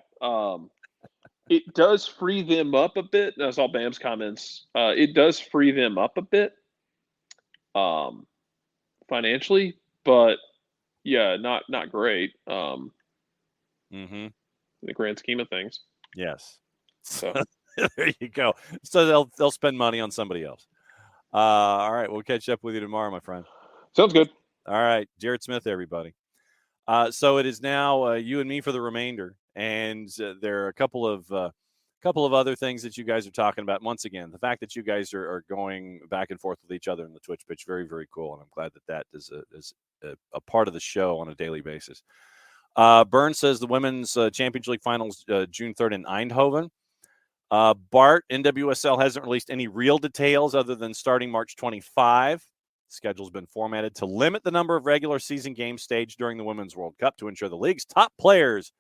It does free them up a bit. I saw Bam's comments. It does free them up a bit, um, financially, but yeah, not great. Mm-hmm. In the grand scheme of things. Yes. So There you go. So they'll spend money on somebody else. All right, we'll catch up with you tomorrow, my friend. sounds good. All right, Jared Smith, everybody. So it is now you and me for the remainder, and there are a couple of other things that you guys are talking about. Once again, the fact that you guys are going back and forth with each other in the Twitch pitch, very, very cool, and I'm glad that is a part of the show on a daily basis. Burns says the women's Championship League finals June 3rd in Eindhoven. Bart, NWSL hasn't released any real details other than starting March 25. The schedule's been formatted to limit the number of regular season games staged during the Women's World Cup to ensure the league's top players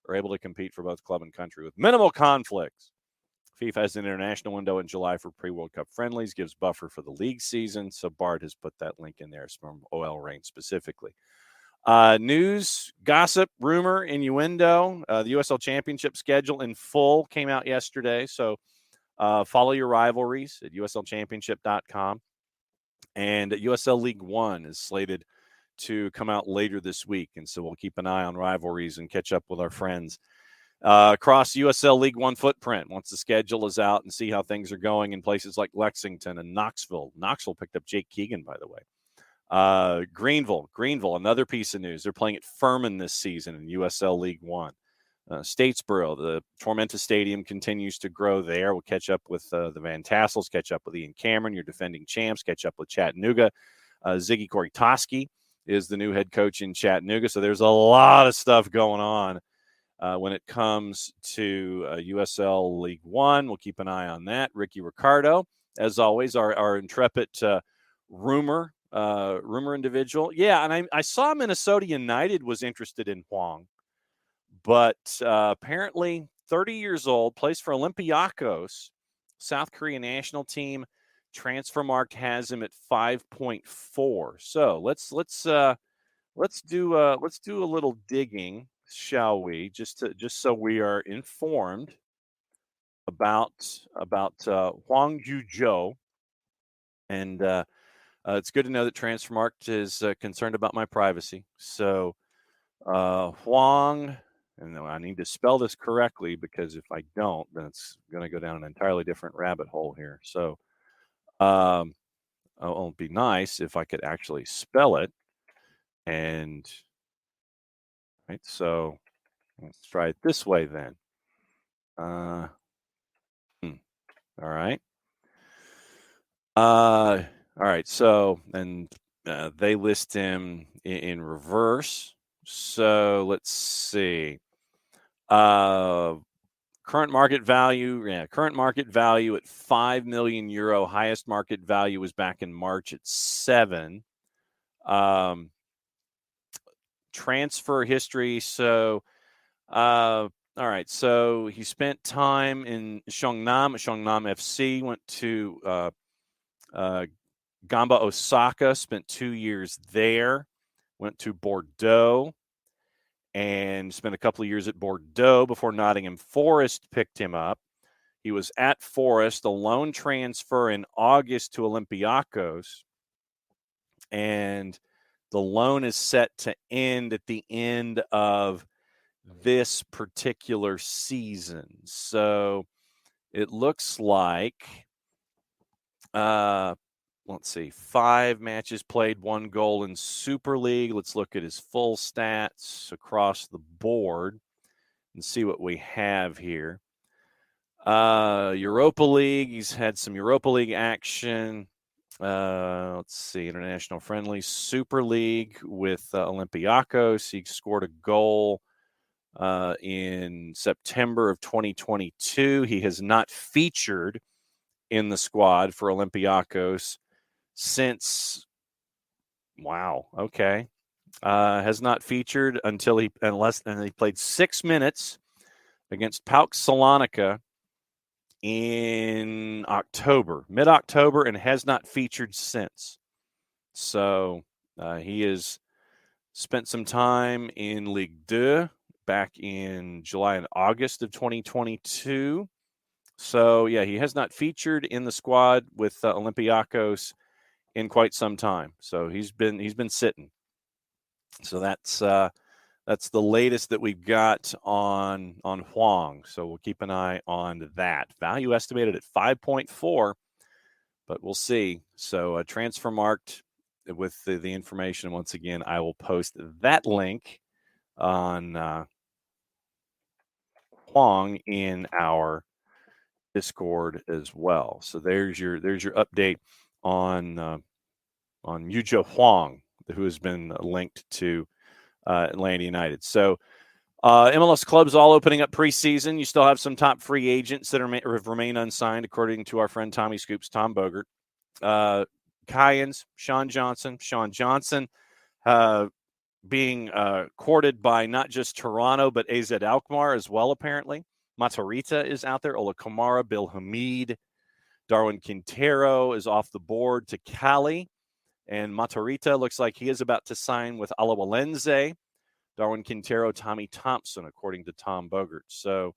are able to compete for both club and country with minimal conflicts. FIFA has an international window in July for pre-World Cup friendlies, gives buffer for the league season. So Bart has put that link in there from OL Reign specifically. News, gossip, rumor, innuendo. The USL Championship schedule in full came out yesterday. So follow your rivalries at uslchampionship.com. And USL League One is slated to come out later this week. And so we'll keep an eye on rivalries and catch up with our friends across USL League One footprint once the schedule is out and see how things are going in places like Lexington and Knoxville. Knoxville picked up Jake Keegan, by the way. Greenville, another piece of news. They're playing at Furman this season in USL League One. Statesboro, the Tormenta Stadium continues to grow there. We'll catch up with the Van Tassels, catch up with Ian Cameron, your defending champs, catch up with Chattanooga. Ziggy Koritoski is the new head coach in Chattanooga. So there's a lot of stuff going on when it comes to USL League One. We'll keep an eye on that. Ricky Ricardo, as always, our intrepid rumor individual. Yeah, and I saw Minnesota United was interested in Huang. But apparently 30 years old, plays for Olympiacos, South Korean national team. Transfermarkt has him at 5.4. So let's do a little digging, shall we? Just so we are informed about Huang Juzhou. And it's good to know that Transfermarkt is concerned about my privacy. So Huang. And I need to spell this correctly because if I don't, then it's going to go down an entirely different rabbit hole here. So it'd be nice if I could actually spell it. And right, so let's try it this way then. All right. All right. So, and they list him in reverse. So let's see. Current market value at 5 million euro. Highest market value was back in March at 7. Transfer history. So, all right. So he spent time in Seongnam FC. Went to Gamba Osaka. Spent 2 years there. Went to Bordeaux. And spent a couple of years at Bordeaux before Nottingham Forest picked him up. He was at Forest, a loan transfer in August to Olympiacos. And the loan is set to end at the end of this particular season. So it looks like, let's see, 5 matches played, 1 goal in Super League. Let's look at his full stats across the board and see what we have here. Europa League, he's had some Europa League action. Let's see, international friendly. Super League with Olympiacos. He scored a goal in September of 2022. He has not featured in the squad for Olympiacos since. Wow. Okay. Has not featured unless he played 6 minutes against PAOK Salonika in October, mid-October, and has not featured since. So he has spent some time in Ligue 2 back in July and August of 2022. So, yeah, he has not featured in the squad with Olympiacos in quite some time. So he's been sitting. So that's the latest that we've got on Huang. So we'll keep an eye on that. Value estimated at 5.4, but we'll see. So transfer marked with the information. Once again, I will post that link on Huang in our Discord as well. So there's your update on Yuja Huang, who has been linked to Atlanta United. So MLS clubs all opening up preseason. You still have some top free agents that have remained unsigned, according to our friend Tommy Scoops, Tom Bogert. Kyans, Sean Johnson being courted by not just Toronto, but AZ Alkmaar as well, apparently. Matarrita is out there. Ola Kamara, Bill Hamid. Darwin Quintero is off the board to Cali. And Matarrita looks like he is about to sign with Alawalense. Darwin Quintero, Tommy Thompson, according to Tom Bogert. So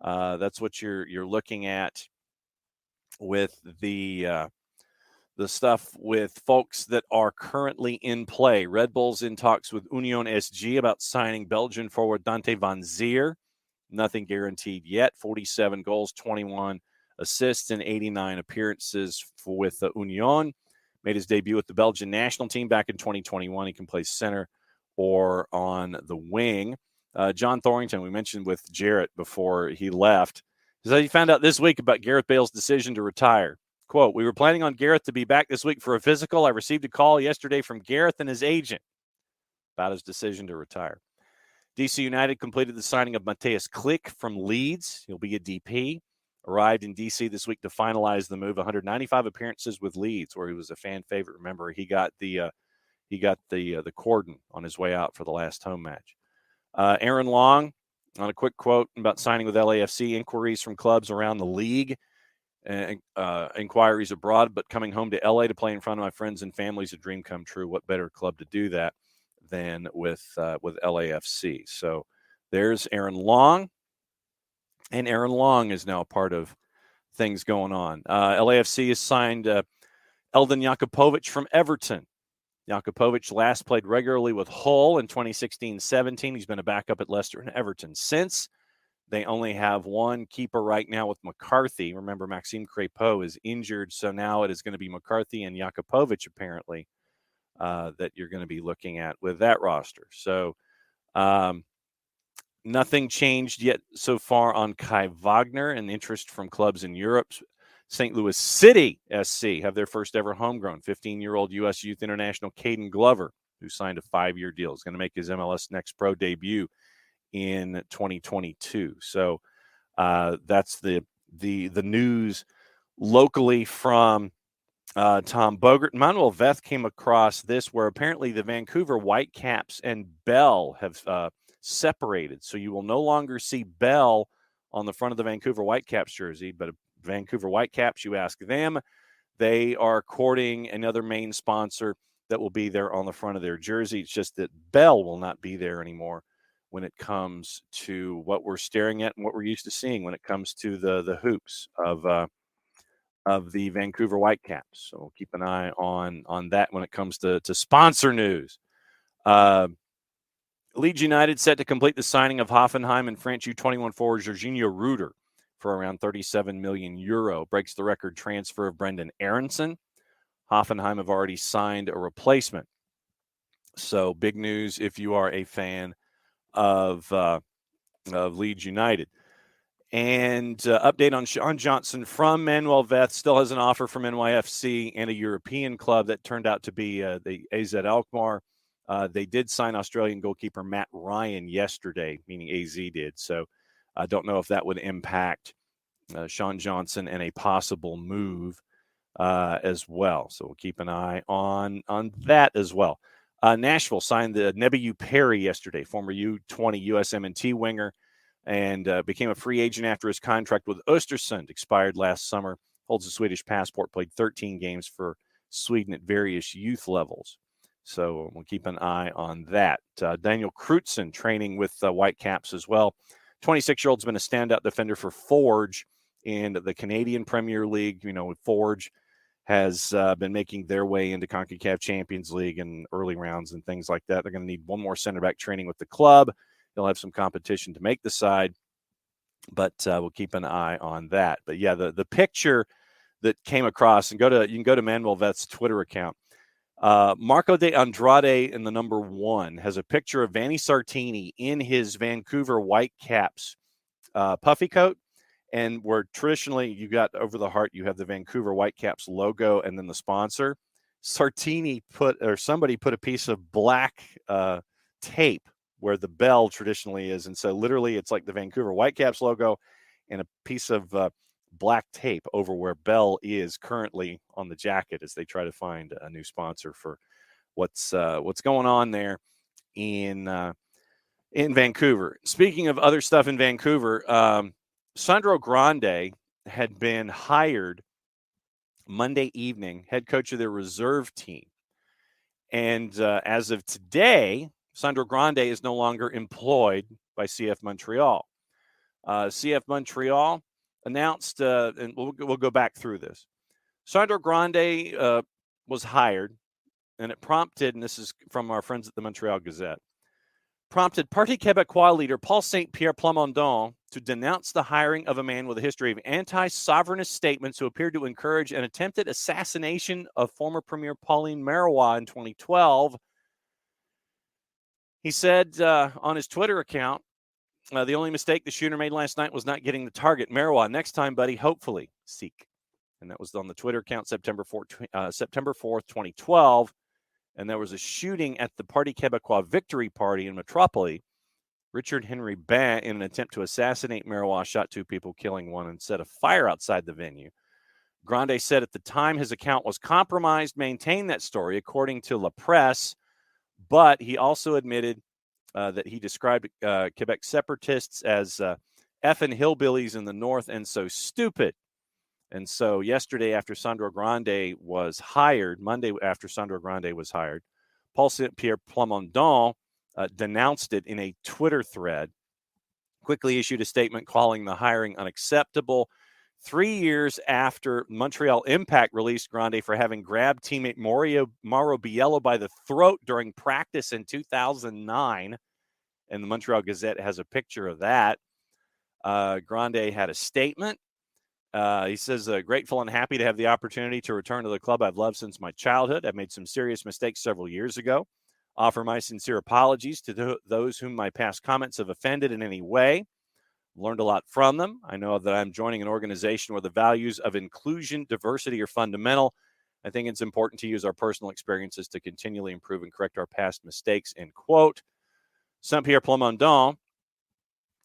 that's what you're looking at with the stuff with folks that are currently in play. Red Bull's in talks with Union SG about signing Belgian forward Dante Van Zier. Nothing guaranteed yet. 47 goals, 21 assists, and 89 appearances with Union. Made his debut with the Belgian national team back in 2021. He can play center or on the wing. John Thorrington, we mentioned with Jarrett before he left, said he found out this week about Gareth Bale's decision to retire. Quote, "We were planning on Gareth to be back this week for a physical. I received a call yesterday from Gareth and his agent about his decision to retire." DC United completed the signing of Matthias Klick from Leeds. He'll be a DP. Arrived in DC this week to finalize the move. 195 appearances with Leeds, where he was a fan favorite. Remember, he got the cordon on his way out for the last home match. Aaron Long, on a quick quote about signing with LAFC, inquiries from clubs around the league, inquiries abroad, but coming home to LA to play in front of my friends and family is a dream come true. What better club to do that than with LAFC? So there's Aaron Long, and Aaron Long is now a part of things going on. LAFC has signed Eldon Jakupovic from Everton. Jakupovic last played regularly with Hull in 2016-17. He's been a backup at Leicester and Everton since. They only have one keeper right now with McCarthy. Remember, Maxime Crépeau is injured, so now it is going to be McCarthy and Jakupovic, apparently, that you're going to be looking at with that roster. So nothing changed yet so far on Kai Wagner, and interest from clubs in Europe. St. Louis City SC have their first ever homegrown 15-year-old U.S. Youth International Caden Glover, who signed a 5-year deal. Is going to make his MLS Next Pro debut in 2022. So that's the news locally from Tom Bogert. Manuel Veth came across this, where apparently the Vancouver Whitecaps and Bell have separated. So you will no longer see Bell on the front of the Vancouver Whitecaps jersey, but Vancouver Whitecaps, you ask them, they are courting another main sponsor that will be there on the front of their jersey. It's just that Bell will not be there anymore when it comes to what we're staring at and what we're used to seeing when it comes to the hoops of the Vancouver Whitecaps. So we'll keep an eye on that when it comes to sponsor news. Leeds United set to complete the signing of Hoffenheim and French U21 forward Jorginho Ruder for around 37 million euro. Breaks the record transfer of Brendan Aronson. Hoffenheim have already signed a replacement. So big news if you are a fan of Leeds United. And update on Sean Johnson from Manuel Veth. Still has an offer from NYFC and a European club that turned out to be the AZ Alkmaar. They did sign Australian goalkeeper Matt Ryan yesterday, meaning AZ did. So I don't know if that would impact Sean Johnson and a possible move as well. So we'll keep an eye on that as well. Nashville signed the Nebiu Perry yesterday, former U20 USMNT winger. and became a free agent after his contract with Östersund expired last summer. Holds a Swedish passport, played 13 games for Sweden at various youth levels. So we'll keep an eye on that. Daniel Crutzen training with Whitecaps as well. 26-year-old's been a standout defender for Forge in the Canadian Premier League. Forge has been making their way into CONCACAF Champions League and early rounds and things like that. They're going to need one more center back training with the club. They'll have some competition to make the side, but we'll keep an eye on that. But yeah, the picture that came across, and you can go to Manuel Vet's Twitter account. Marco de Andrade in the number 1 has a picture of Vanni Sartini in his Vancouver Whitecaps puffy coat, and where traditionally you got over the heart, you have the Vancouver Whitecaps logo and then the sponsor. Sartini somebody put a piece of black tape where the bell traditionally is. And so literally it's like the Vancouver Whitecaps logo and a piece of black tape over where Bell is currently on the jacket as they try to find a new sponsor for what's going on there in Vancouver. Speaking of other stuff in Vancouver, Sandro Grande had been hired Monday evening, head coach of their reserve team. And as of today, Sandro Grande is no longer employed by CF Montreal. CF Montreal announced, and we'll go back through this. Sandro Grande was hired, and it prompted, and this is from our friends at the Montreal Gazette, prompted Parti Québécois leader Paul Saint-Pierre Plamondon to denounce the hiring of a man with a history of anti-sovereignist statements who appeared to encourage an attempted assassination of former Premier Pauline Marois in 2012. He said on his Twitter account, the only mistake the shooter made last night was not getting the target. Marois, next time, buddy, hopefully, seek. And that was on the Twitter account September 4th, 2012. And there was a shooting at the Parti Québécois victory party in Metropole. Richard Henry Bain, in an attempt to assassinate Marois, shot 2 people, killing 1, and set a fire outside the venue. Grande said at the time his account was compromised, maintained that story, according to La Presse, but he also admitted that he described Quebec separatists as effing hillbillies in the north and so stupid. And so yesterday, after Sandro Grande was hired, Monday after Sandro Grande was hired, Paul Saint-Pierre Plamondon denounced it in a Twitter thread, quickly issued a statement calling the hiring unacceptable. 3 years after Montreal Impact released Grande for having grabbed teammate Mauro Biello by the throat during practice in 2009, and the Montreal Gazette has a picture of that. Grande had a statement. He says, grateful and happy to have the opportunity to return to the club I've loved since my childhood. I've made some serious mistakes several years ago. Offer my sincere apologies to those whom my past comments have offended in any way. Learned a lot from them. I know that I'm joining an organization where the values of inclusion, diversity are fundamental. I think it's important to use our personal experiences to continually improve and correct our past mistakes, end quote. Saint-Pierre Plamondon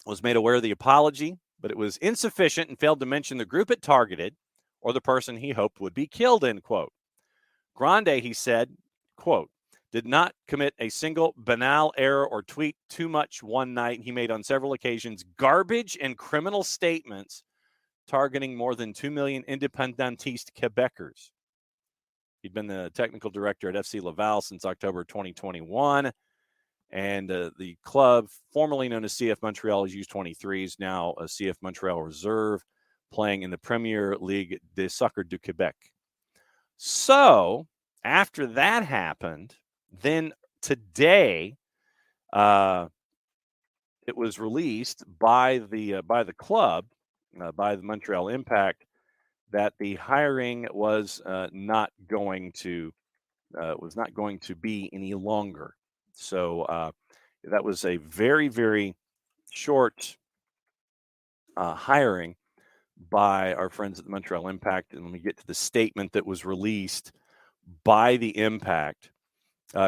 was made aware of the apology, but it was insufficient and failed to mention the group it targeted or the person he hoped would be killed, end quote. Grande, he said, quote, did not commit a single banal error or tweet too much one night. He made on several occasions garbage and criminal statements targeting more than 2 million independentist Quebecers. He'd been the technical director at FC Laval since October 2021. And the club, formerly known as CF Montreal, is U23s, now a CF Montreal Reserve, playing in the Premier League de Soccer du Québec. So after that happened, then today, it was released by the club, by the Montreal Impact, that the hiring was not going to be any longer. So that was a very, very short hiring by our friends at the Montreal Impact. And let me get to the statement that was released by the Impact.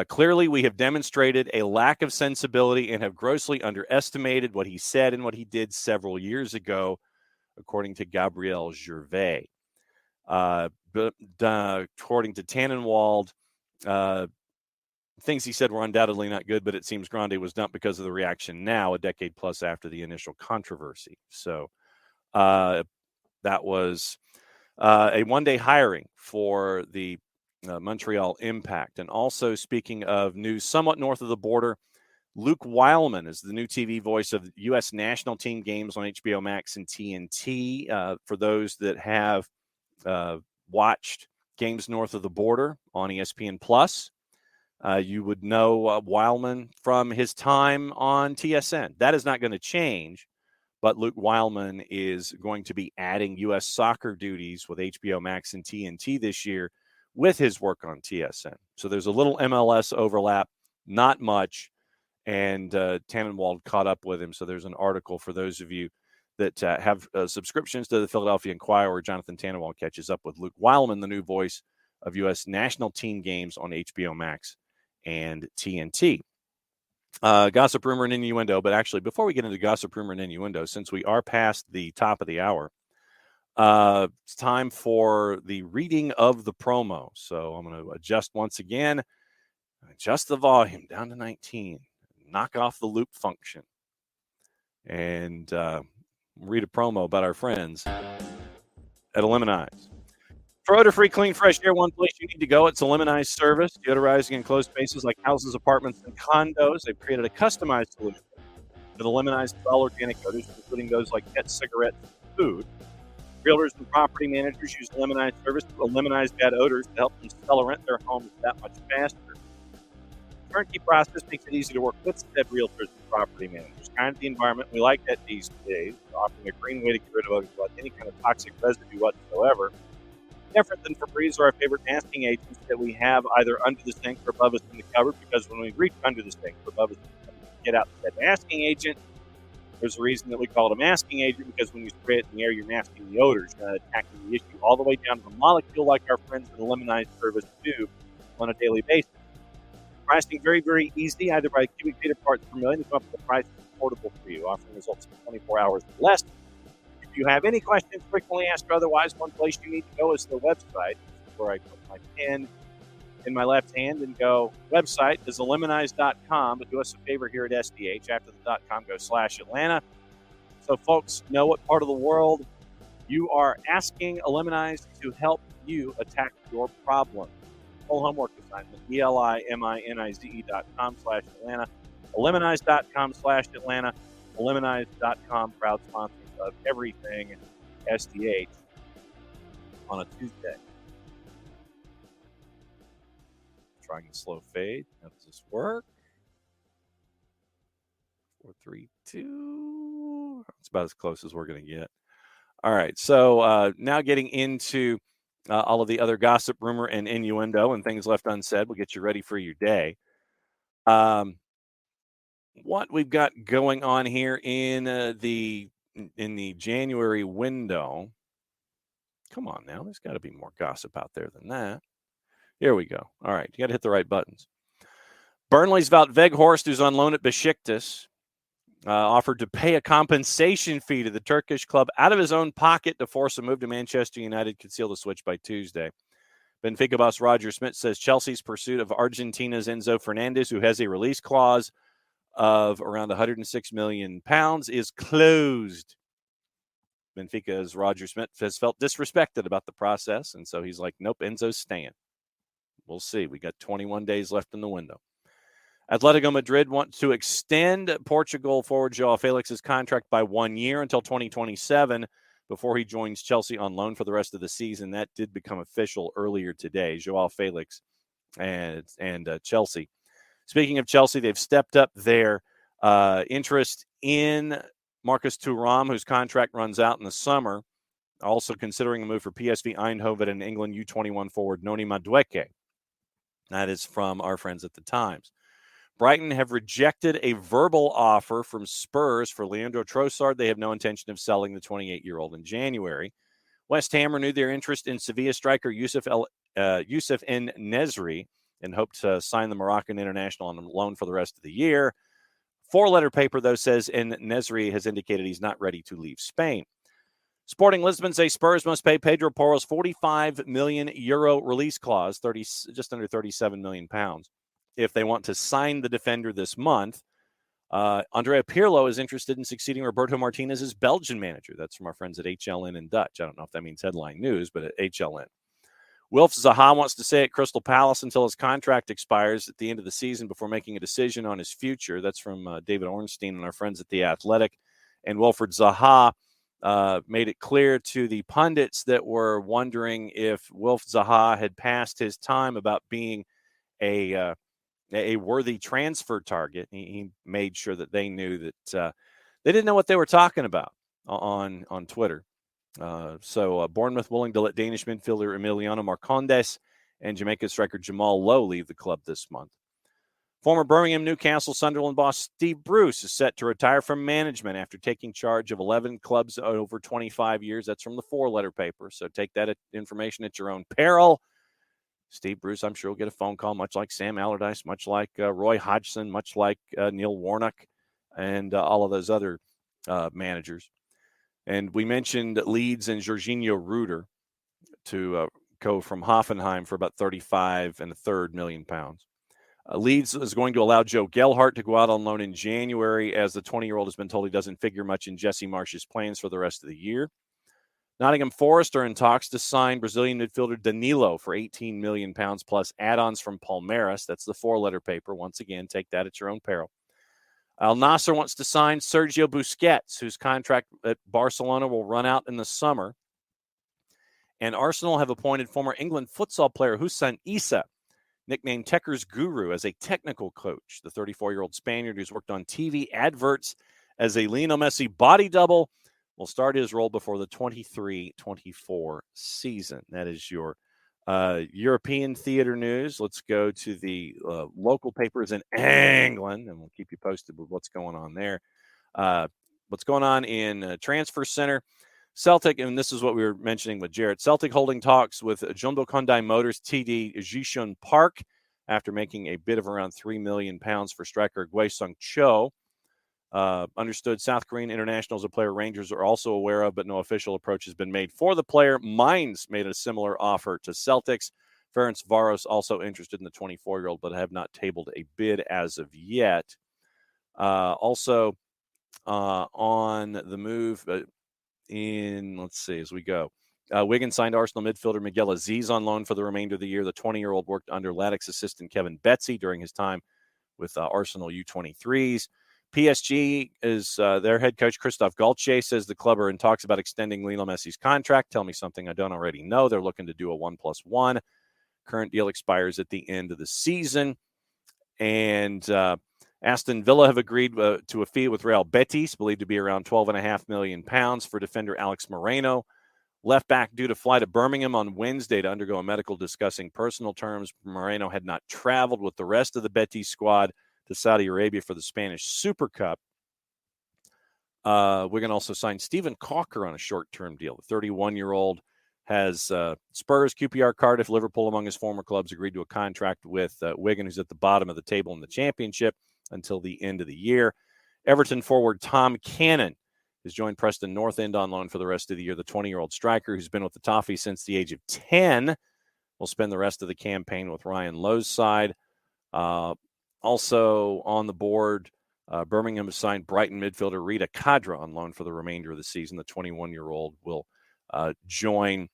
Clearly, we have demonstrated a lack of sensibility and have grossly underestimated what he said and what he did several years ago, according to Gabriel Gervais. According to Tannenwald, things he said were undoubtedly not good, but it seems Grande was dumped because of the reaction now, a decade plus after the initial controversy. So that was a one-day hiring for the Montreal Impact. And also, speaking of news somewhat north of the border, Luke Weilman is the new TV voice of U.S. national team games on HBO Max and TNT. For those that have watched games north of the border on ESPN Plus, you would know Weilman from his time on TSN. That is not going to change, but Luke Weilman is going to be adding U.S. soccer duties with HBO Max and TNT this year with his work on TSN. So there's a little MLS overlap, not much, and Tannenwald caught up with him. So there's an article for those of you that have subscriptions to the Philadelphia Inquirer, where Jonathan Tannenwald catches up with Luke Weilman, the new voice of U.S. national team games on HBO Max and TNT. Gossip, rumor, and innuendo. But actually, before we get into gossip, rumor, and innuendo, since we are past the top of the hour, it's time for the reading of the promo. So I'm going to adjust once again, adjust the volume down to 19, knock off the loop function, and read a promo about our friends at Eliminize. For odor-free, clean, fresh air, one place you need to go. It's a Lemonize service, deodorizing enclosed spaces like houses, apartments, and condos. They've created a customized solution for the Lemonize all organic odors, including those like pet, cigarettes, and food. Realtors and property managers use the Lemonize service to eliminate bad odors to help them sell or rent their homes that much faster. The turnkey process makes it easy to work with said realtors and property managers. Kind of the environment we like that these days, offering a green way to get rid of odors without any kind of toxic residue whatsoever. Different than Febreze or our favorite masking agents that we have either under the sink or above us in the cupboard, because when we reach under the sink or above us, get out that masking agent. There's a reason that we call it a masking agent, because when you spray it in the air, you're masking the odors, attacking the issue all the way down to the molecule, like our friends at the Lemonize service do on a daily basis. Pricing very, very easy, either by cubic feet or parts per million, to come up with a price that's affordable for you, offering results in 24 hours or less. If you have any questions, frequently asked or otherwise, one place you need to go is the website. This is where I put my pen in my left hand and go, website is eliminize.com, but do us a favor here at SDH. After the .com, go /Atlanta. So folks know what part of the world you are asking Eliminize to help you attack your problem. Full homework assignment, ELIMINIZE.com /Atlanta, eliminize.com /Atlanta, eliminize.com, proud sponsors of everything SDH on a Tuesday. Trying a slow fade. How does this work? 4, 3, 2. It's about as close as we're going to get. All right. So now getting into all of the other gossip, rumor, and innuendo and things left unsaid. We'll get you ready for your day. What we've got going on here in the January window. Come on now. There's got to be more gossip out there than that. Here we go. All right. You got to hit the right buttons. Burnley's Wout Weghorst, who's on loan at Besiktas, offered to pay a compensation fee to the Turkish club out of his own pocket to force a move to Manchester United, could seal the switch by Tuesday. Benfica boss Roger Smith says Chelsea's pursuit of Argentina's Enzo Fernandez, who has a release clause of around £106 million, is closed. Benfica's Roger Smith has felt disrespected about the process, and so he's like, nope, Enzo's staying. We'll see. We got 21 days left in the window. Atletico Madrid wants to extend Portugal forward João Felix's contract by 1 year until 2027 before he joins Chelsea on loan for the rest of the season. That did become official earlier today, João Felix and Chelsea. Speaking of Chelsea, they've stepped up their interest in Marcus Thuram, whose contract runs out in the summer. Also considering a move for PSV Eindhoven and England U21 forward Noni Madueke. That is from our friends at the Times. Brighton have rejected a verbal offer from Spurs for Leandro Trossard. They have no intention of selling the 28-year-old in January. West Ham renewed their interest in Sevilla striker Youssef N. Nesri and hope to sign the Moroccan international on loan for the rest of the year. Four-letter paper, though, says N. Nesri has indicated he's not ready to leave Spain. Sporting Lisbon say Spurs must pay Pedro Porro's €45 million release clause, just under £37 million, if they want to sign the defender this month. Andrea Pirlo is interested in succeeding Roberto Martinez as Belgian manager. That's from our friends at HLN in Dutch. I don't know if that means headline news, but at HLN. Wilf Zaha wants to stay at Crystal Palace until his contract expires at the end of the season before making a decision on his future. That's from David Ornstein and our friends at The Athletic. And Wilfried Zaha made it clear to the pundits that were wondering if Wilf Zaha had passed his time about being a worthy transfer target. He made sure that they knew that they didn't know what they were talking about on Twitter. So Bournemouth willing to let Danish midfielder Emiliano Marcondes and Jamaica striker Jamal Lowe leave the club this month. Former Birmingham, Newcastle, Sunderland boss Steve Bruce is set to retire from management after taking charge of 11 clubs over 25 years. That's from the four-letter paper, so take that information at your own peril. Steve Bruce, I'm sure, will get a phone call, much like Sam Allardyce, much like Roy Hodgson, much like Neil Warnock, and all of those other managers. And we mentioned Leeds and Jorginho Ruder to go from Hoffenheim for about £35.33 million. Leeds is going to allow Joe Gelhardt to go out on loan in January, as the 20-year-old has been told he doesn't figure much in Jesse Marsch's plans for the rest of the year. Nottingham Forest are in talks to sign Brazilian midfielder Danilo for £18 million plus add-ons from Palmeiras. That's the four-letter paper. Once again, take that at your own peril. Al Nassr wants to sign Sergio Busquets, whose contract at Barcelona will run out in the summer. And Arsenal have appointed former England futsal player Hussein Issa, nicknamed Tekker's Guru, as a technical coach. The 34-year-old Spaniard, who's worked on TV adverts as a Lionel Messi body double, will start his role before the 23-24 season. That is your European theater news. Let's go to the local papers in England, and we'll keep you posted with what's going on there. What's going on in Transfer Center. Celtic, and this is what we were mentioning with Jarrett, Celtic holding talks with Jumbo Hyundai Motors TD Jishun Park after making a bid of around £3 million for striker Gwae-Sung Cho. Understood South Korean international is a player Rangers are also aware of, but no official approach has been made for the player. Mainz made a similar offer to Celtics. Ferencvaros also interested in the 24-year-old, but have not tabled a bid as of yet. Also on the move let's see as we go. Wigan signed Arsenal midfielder Miguel Aziz on loan for the remainder of the year. The 20-year-old worked under Laddick's assistant Kevin Betsy during his time with Arsenal U23s. PSG is their head coach, Christophe Galtier, says the club are in talks about extending Lionel Messi's contract. Tell me something I don't already know. They're looking to do a 1+1. Current deal expires at the end of the season. And Aston Villa have agreed to a fee with Real Betis, believed to be around £12.5 million for defender Alex Moreno. Left back due to fly to Birmingham on Wednesday to undergo a medical discussing personal terms. Moreno had not traveled with the rest of the Betis squad to Saudi Arabia for the Spanish Super Cup. Wigan also signed Stephen Cocker on a short-term deal. The 31-year-old has Spurs, QPR, Cardiff, Liverpool among his former clubs agreed to a contract with Wigan, who's at the bottom of the table in the championship, until the end of the year. Everton forward Tom Cannon has joined Preston North End on loan for the rest of the year. The 20-year-old striker, who's been with the Toffees since the age of 10, will spend the rest of the campaign with Ryan Lowe's side. Also on the board, Birmingham has signed Brighton midfielder Rita Kadra on loan for the remainder of the season. The 21-year-old will join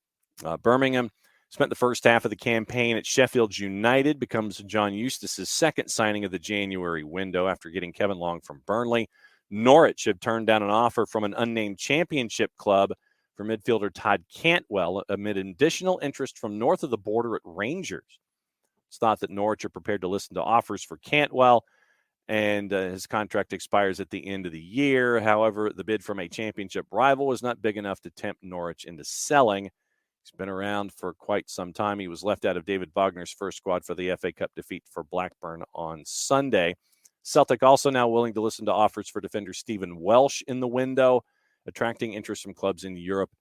Birmingham. Spent the first half of the campaign at Sheffield United, becomes John Eustace's second signing of the January window after getting Kevin Long from Burnley. Norwich have turned down an offer from an unnamed championship club for midfielder Todd Cantwell amid additional interest from north of the border at Rangers. It's thought that Norwich are prepared to listen to offers for Cantwell, and his contract expires at the end of the year. However, the bid from a championship rival was not big enough to tempt Norwich into selling. He's been around for quite some time. He was left out of David Wagner's first squad for the FA Cup defeat for Blackburn on Sunday. Celtic also now willing to listen to offers for defender Stephen Welsh in the window, attracting interest from clubs in Europe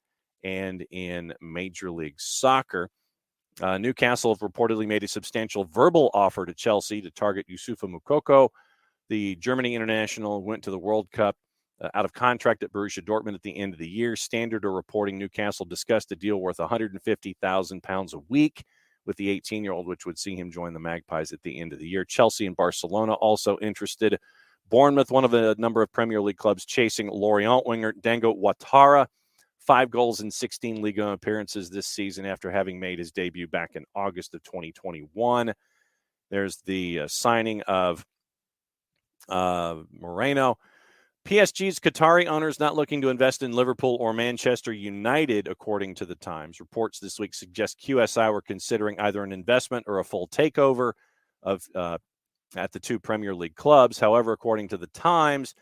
and in Major League Soccer. Newcastle have reportedly made a substantial verbal offer to Chelsea to target Youssoufa Moukoko. The Germany international went to the World Cup out of contract at Borussia Dortmund at the end of the year. Standard are reporting Newcastle discussed a deal worth £150,000 a week with the 18-year-old, which would see him join the Magpies at the end of the year. Chelsea and Barcelona also interested. Bournemouth, one of a number of Premier League clubs chasing Lorient winger Dango Ouattara. 5 goals in 16 Ligue 1 appearances this season after having made his debut back in August of 2021. There's the signing of Moreno. PSG's Qatari owners not looking to invest in Liverpool or Manchester United, according to the Times. Reports this week suggest QSI were considering either an investment or a full takeover of at the 2 Premier League clubs. However, according to the Times,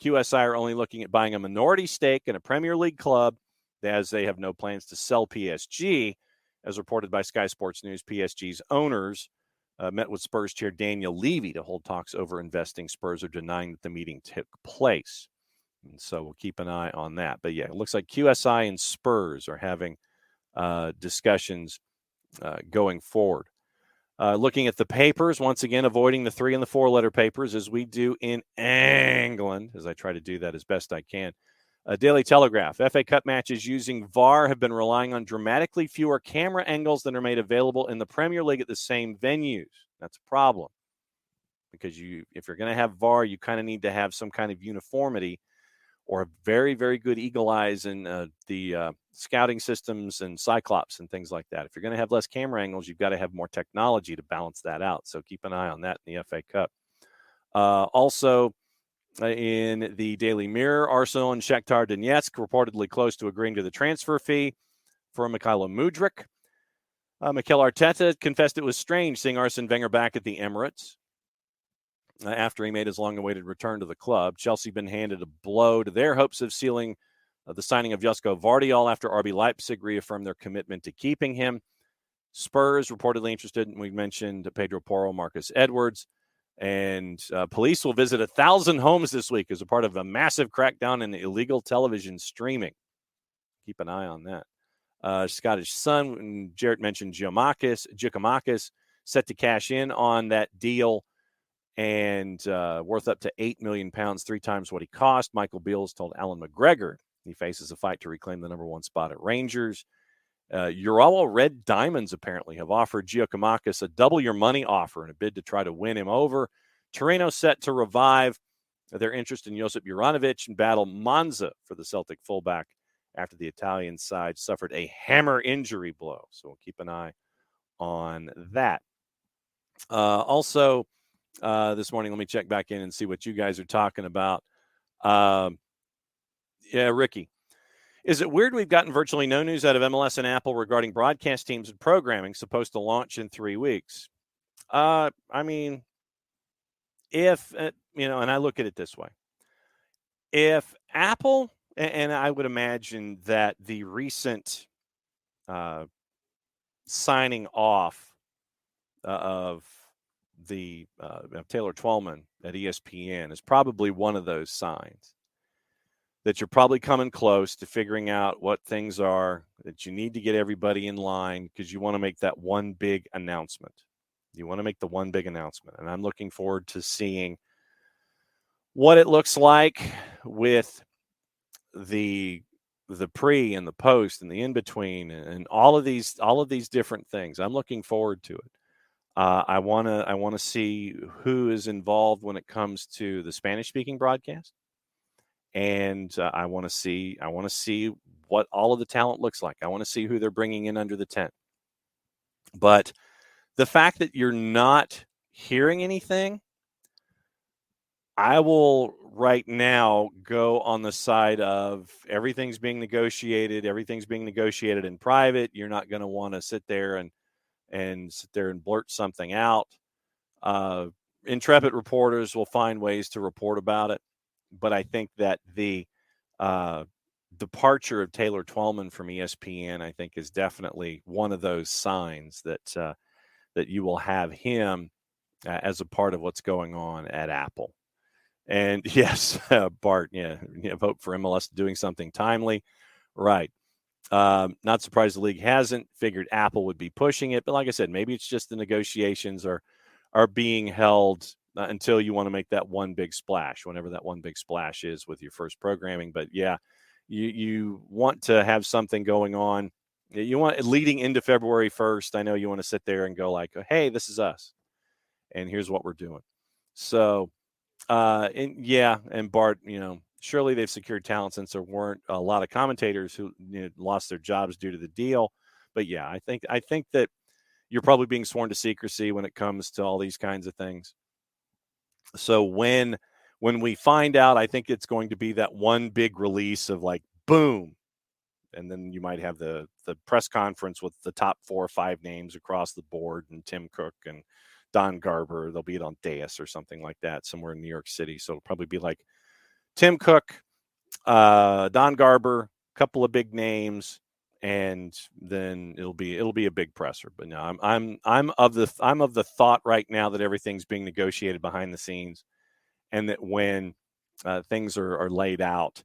QSI are only looking at buying a minority stake in a Premier League club, as they have no plans to sell PSG. As reported by Sky Sports News, PSG's owners met with Spurs chair Daniel Levy to hold talks over investing. Spurs are denying that the meeting took place. And so we'll keep an eye on that. But yeah, it looks like QSI and Spurs are having discussions going forward. Looking at the papers, once again, avoiding the 3 and the 4 letter papers as we do in England, as I try to do that as best I can. Daily Telegraph, FA Cup matches using VAR have been relying on dramatically fewer camera angles than are made available in the Premier League at the same venues. That's a problem because if you're going to have VAR, you kind of need to have some kind of uniformity or very, very good eagle eyes in the scouting systems and Cyclops and things like that. If you're going to have less camera angles, you've got to have more technology to balance that out. So keep an eye on that in the FA Cup. Also, in the Daily Mirror, Arsenal and Shakhtar Donetsk reportedly close to agreeing to the transfer fee for Mykhailo Mudryk. Mikel Arteta confessed it was strange seeing Arsene Wenger back at the Emirates after he made his long-awaited return to the club. Chelsea been handed a blow to their hopes of sealing the signing of Josko Vardiol after RB Leipzig reaffirmed their commitment to keeping him. Spurs reportedly interested, and we mentioned Pedro Porro, Marcus Edwards. And police will visit 1,000 homes this week as a part of a massive crackdown in illegal television streaming. Keep an eye on that. Scottish Sun, Jarrett mentioned Giacomakis, set to cash in on that deal and worth up to £8 million, 3 times what he cost. Michael Beals told Alan McGregor he faces a fight to reclaim the number 1 spot at Rangers. Urawa Red Diamonds apparently have offered Giacomakis a double your money offer in a bid to try to win him over. Torino set to revive their interest in Josip Juranovic and battle Monza for the Celtic fullback after the Italian side suffered a hammer injury blow. So we'll keep an eye on that. Also, this morning, let me check back in and see what you guys are talking about. Ricky. Is it weird we've gotten virtually no news out of MLS and Apple regarding broadcast teams and programming supposed to launch in 3 weeks? I mean, if, and I look at it this way. If Apple, and I would imagine that the recent signing off of the Taylor Twellman at ESPN is probably one of those signs that you're probably coming close to figuring out what things are, that you need to get everybody in line because you want to make that one big announcement. You want to make the one big announcement. And I'm looking forward to seeing what it looks like with the pre and the post and the in-between and all of these different things. I'm looking forward to it. I want to see who is involved when it comes to the Spanish-speaking broadcast. And I want to see what all of the talent looks like. I want to see who they're bringing in under the tent. But the fact that you're not hearing anything, I will right now go on the side of everything's being negotiated in private. You're not going to want to sit there and blurt something out. Intrepid reporters will find ways to report about it. But I think that the departure of Taylor Twellman from ESPN, I think, is definitely one of those signs that you will have him as a part of what's going on at Apple. And yes, Bart, vote for MLS doing something timely. Right. Not surprised the league hasn't. Figured Apple would be pushing it. But like I said, maybe it's just the negotiations are being held until you want to make that one big splash, whenever that one big splash is with your first programming. But yeah, you want to have something going on You want leading into February 1st. I know you want to sit there and go like, hey, this is us. And here's what we're doing. So, and Bart, surely they've secured talent since there weren't a lot of commentators who lost their jobs due to the deal. But yeah, I think that you're probably being sworn to secrecy when it comes to all these kinds of things. So when we find out, I think it's going to be that one big release of like, boom. And then you might have the press conference with the top 4 or 5 names across the board, and Tim Cook and Don Garber. They'll be it on dais or something like that somewhere in New York City. So it'll probably be like Tim Cook, Don Garber, a couple of big names, and then it'll be a big presser. But no, I'm of the thought right now that everything's being negotiated behind the scenes, and that when things are laid out,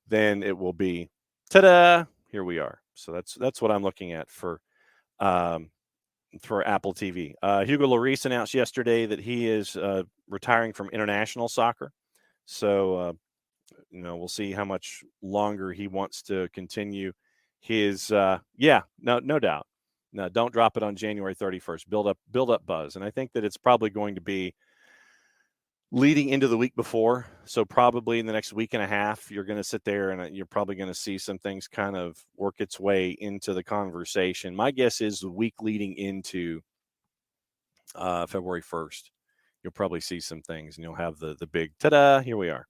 then it will be ta-da, here we are. So that's what I'm looking at for Apple TV. Hugo Lloris announced yesterday that he is retiring from international soccer. So we'll see how much longer he wants to continue his. No doubt. No, don't drop it on January 31st. Build up buzz, and I think that it's probably going to be leading into the week before. So probably in the next week and a half, you're going to sit there and you're probably going to see some things kind of work its way into the conversation. My guess is the week leading into February 1st, you'll probably see some things, and you'll have the big ta-da, here we are.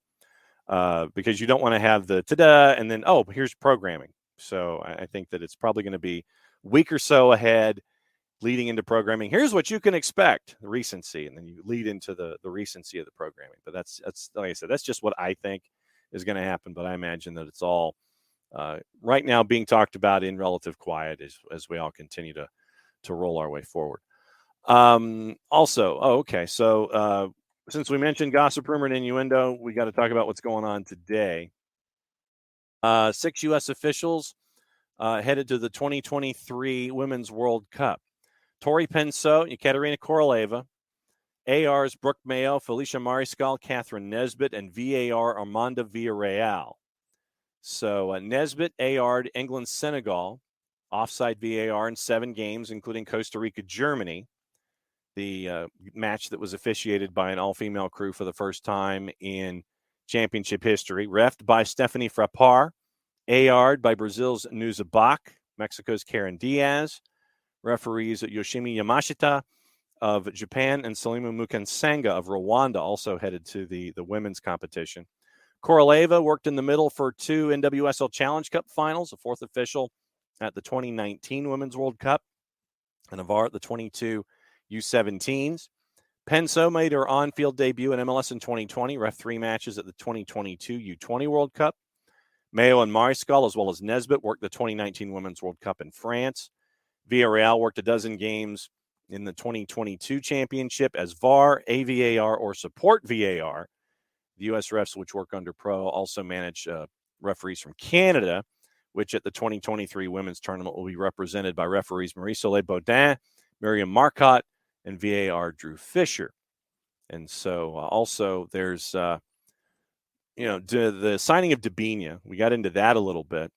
Because you don't want to have the ta-da and then, oh, here's programming. So I think that it's probably going to be a week or so ahead leading into programming. Here's what you can expect, the recency, and then you lead into the recency of the programming. But that's like I said, that's just what I think is going to happen. But I imagine that it's all right now being talked about in relative quiet as we all continue to roll our way forward. Okay. So since we mentioned gossip, rumor, and innuendo, we got to talk about what's going on today. 6 U.S. officials headed to the 2023 Women's World Cup. Tori Penso, Ekaterina Koroleva, AR's Brooke Mayo, Felicia Mariscal, Catherine Nesbitt, and VAR Armanda Villarreal. So Nesbitt AR'd England, Senegal, offside VAR in 7 games, including Costa Rica, Germany. The match that was officiated by an all-female crew for the first time in championship history. Refed by Stephanie Frappart, AR'd by Brazil's Nusa Bach, Mexico's Karen Diaz. Referees Yoshimi Yamashita of Japan and Salimu Mukansanga of Rwanda also headed to the women's competition. Koroleva worked in the middle for 2 NWSL Challenge Cup finals, a 4th official at the 2019 Women's World Cup, and a VAR at the 22 U17s. Penso made her on-field debut in MLS in 2020, ref 3 matches at the 2022 U20 World Cup. Mayo and Mariscal, as well as Nesbitt, worked the 2019 Women's World Cup in France. Villarreal worked a dozen games in the 2022 championship as VAR, AVAR, or support VAR. The U.S. refs, which work under Pro, also manage referees from Canada, which at the 2023 women's tournament will be represented by referees Marie-Soleil Baudin, Miriam Marcotte, and VAR Drew Fisher. And so also there's, the signing of Debinha. We got into that a little bit.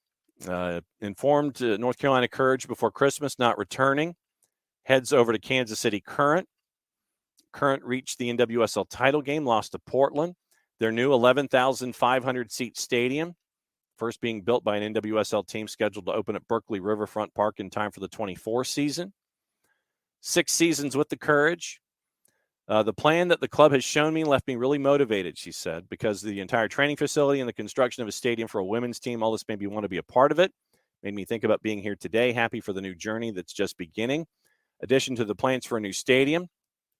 Informed North Carolina Courage before Christmas, not returning. Heads over to Kansas City Current. Current reached the NWSL title game, lost to Portland. Their new 11,500-seat stadium, first being built by an NWSL team, scheduled to open at Berkeley Riverfront Park in time for the 24 season. 6 seasons with the Courage. The plan that the club has shown me left me really motivated, she said, because the entire training facility and the construction of a stadium for a women's team, all this made me want to be a part of it. Made me think about being here today, happy for the new journey that's just beginning. Addition to the plans for a new stadium,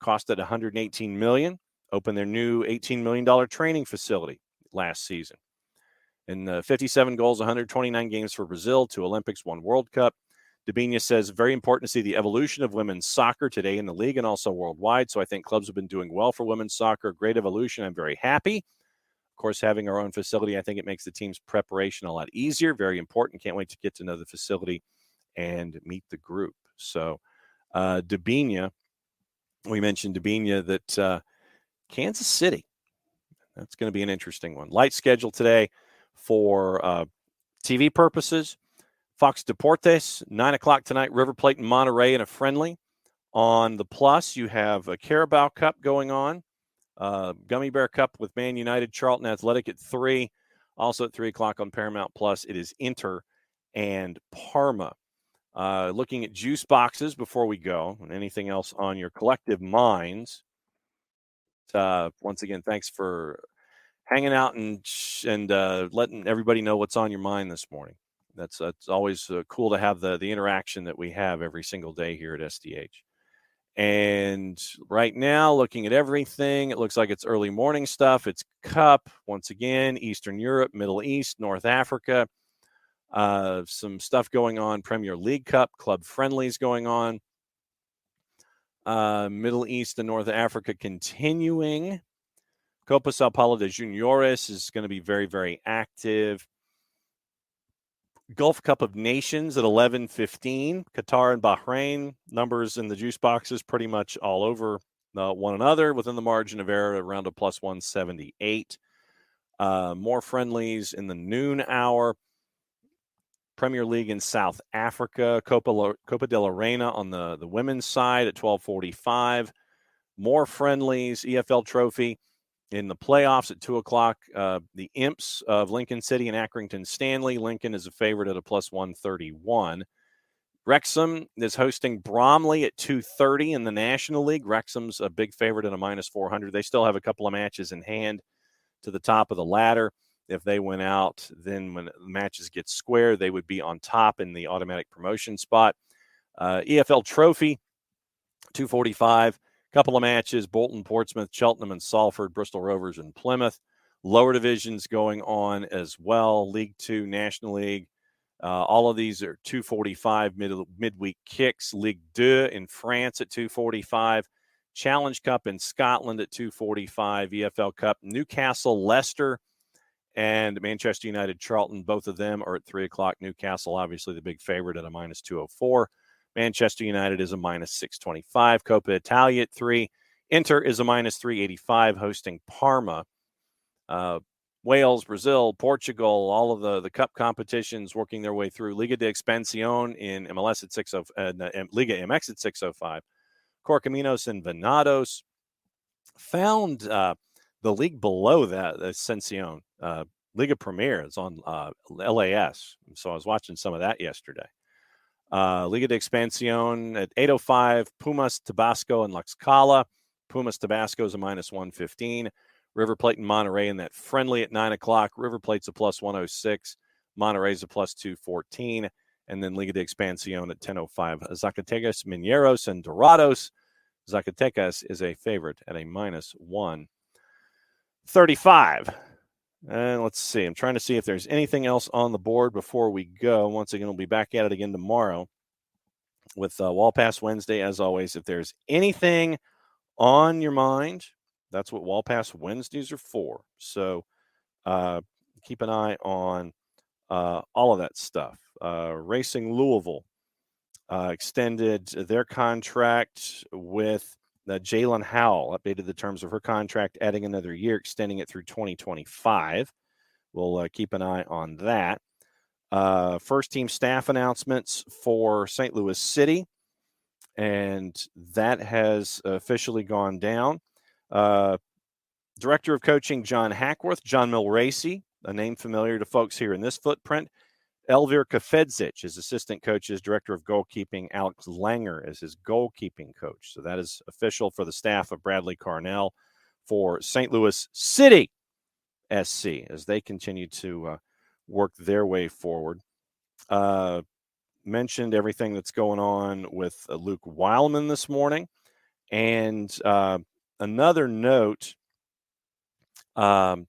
costed $118 million, opened their new $18 million training facility last season. And 57 goals, 129 games for Brazil, 2 Olympics, 1 World Cup. Debinha says, very important to see the evolution of women's soccer today in the league and also worldwide. So I think clubs have been doing well for women's soccer. Great evolution. I'm very happy. Of course, having our own facility, I think it makes the team's preparation a lot easier. Very important. Can't wait to get to know the facility and meet the group. So Debinha, we mentioned Debinha that Kansas City, that's going to be an interesting one. Light schedule today for TV purposes. Fox Deportes, 9 o'clock tonight, River Plate and Monterey in a friendly. On the Plus, you have a Carabao Cup going on. Gummy Bear Cup with Man United, Charlton Athletic at 3. Also at 3 o'clock on Paramount Plus, it is Inter and Parma. Looking at juice boxes before we go, and anything else on your collective minds. Once again, thanks for hanging out and letting everybody know what's on your mind this morning. That's always cool to have the interaction that we have every single day here at SDH. And right now, looking at everything, it looks like it's early morning stuff. It's Cup, once again, Eastern Europe, Middle East, North Africa. Some stuff going on, Premier League Cup, club friendlies going on. Middle East and North Africa continuing. Copa Sao Paulo de Juniores is going to be very, very active. Gulf Cup of Nations at 11:15. Qatar and Bahrain, numbers in the juice boxes pretty much all over one another within the margin of error around a plus 178. More friendlies in the noon hour. Premier League in South Africa. Copa de la Reina on the women's side at 12:45. More friendlies, EFL Trophy in the playoffs at 2 o'clock. The Imps of Lincoln City and Accrington Stanley. Lincoln is a favorite at a plus 131. Wrexham is hosting Bromley at 2:30 in the National League. Wrexham's a big favorite at a minus 400. They still have a couple of matches in hand to the top of the ladder. If they went out, then when the matches get square, they would be on top in the automatic promotion spot. EFL Trophy, 2:45. Couple of matches, Bolton, Portsmouth, Cheltenham, and Salford, Bristol Rovers, and Plymouth. Lower divisions going on as well. League Two, National League. All of these are 2:45 midweek kicks. Ligue 2 in France at 2:45. Challenge Cup in Scotland at 2:45. EFL Cup, Newcastle, Leicester, and Manchester United, Charlton. Both of them are at 3 o'clock. Newcastle, obviously the big favorite at a minus 204. Manchester United is a minus 625. Coppa Italia at 3. Inter is a minus 385, hosting Parma. Wales, Brazil, Portugal, all of the cup competitions working their way through. Liga de Expansión in MLS at 6:05, Liga MX at 6:05. Corcaminos and Venados. Found the league below that, Ascensión. Liga Premier is on LAS. So I was watching some of that yesterday. Liga de Expansión at 8:05. Pumas, Tabasco, and Tlaxcala. Pumas, Tabasco is a minus 115. River Plate and Monterey in that friendly at 9 o'clock. River Plate's a plus 106. Monterey's a plus 214. And then Liga de Expansión at 10:05. Zacatecas, Mineros, and Dorados. Zacatecas is a favorite at a minus 135. And let's see. I'm trying to see if there's anything else on the board before we go. Once again, we'll be back at it again tomorrow with Wall Pass Wednesday. As always, if there's anything on your mind, that's what Wall Pass Wednesdays are for. So keep an eye on all of that stuff. Racing Louisville extended their contract with Jalen Howell, updated the terms of her contract, adding another year, extending it through 2025. We'll keep an eye on that. First team staff announcements for St. Louis City, and that has officially gone down. Director of Coaching, John Hackworth, John Milracy, a name familiar to folks here in this footprint. Elvir Kafedzic is assistant coaches. Director of goalkeeping, Alex Langer is his goalkeeping coach. So that is official for the staff of Bradley Carnell for St. Louis City SC as they continue to work their way forward. Mentioned everything that's going on with Luke Weilman this morning. And another note out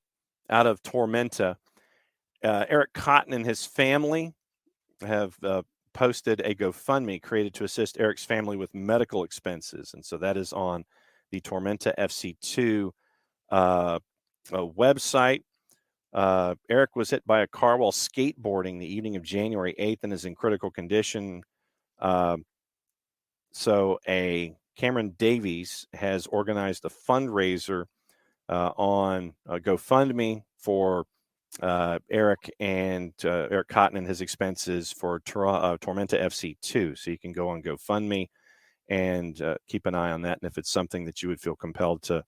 of Tormenta, Eric Cotton and his family have posted a GoFundMe created to assist Eric's family with medical expenses. And so that is on the Tormenta FC2 website. Eric was hit by a car while skateboarding the evening of January 8th and is in critical condition. So Cameron Davies has organized a fundraiser on GoFundMe for Eric Cotton and his expenses for Tormenta FC 2. So you can go on GoFundMe and keep an eye on that. And if it's something that you would feel compelled to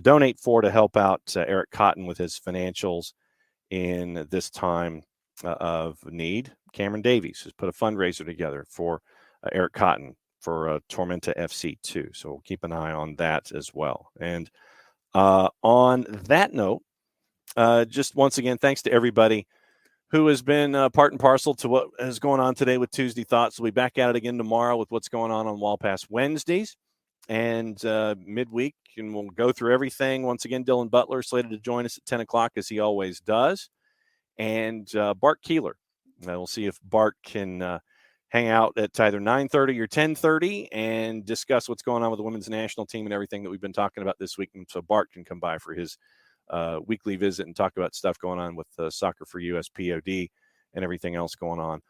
donate for to help out Eric Cotton with his financials in this time of need, Cameron Davies has put a fundraiser together for Eric Cotton for Tormenta FC 2. So we'll keep an eye on that as well. And on that note, just once again, thanks to everybody who has been part and parcel to what is going on today with Tuesday Thoughts. We'll be back at it again tomorrow with what's going on Wall Pass Wednesdays and midweek, and we'll go through everything. Once again, Dylan Butler slated to join us at 10 o'clock, as he always does, and Bart Keeler. We'll see if Bart can hang out at either 9:30 or 10:30 and discuss what's going on with the women's national team and everything that we've been talking about this week, and so Bart can come by for his weekly visit and talk about stuff going on with Soccer for US POD and everything else going on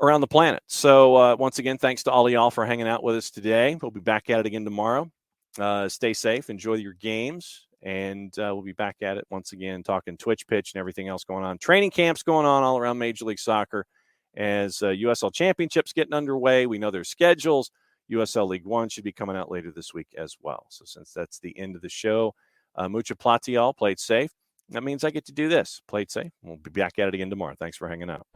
around the planet. So once again, thanks to all of y'all for hanging out with us today. We'll be back at it again tomorrow. Stay safe, enjoy your games, and we'll be back at it once again, talking Twitch pitch and everything else going on. Training camps going on all around Major League Soccer as USL Championships getting underway. We know their schedules. USL League One should be coming out later this week as well. So since that's the end of the show, mucha plati, y'all. Played safe. That means I get to do this. Played safe. We'll be back at it again tomorrow. Thanks for hanging out.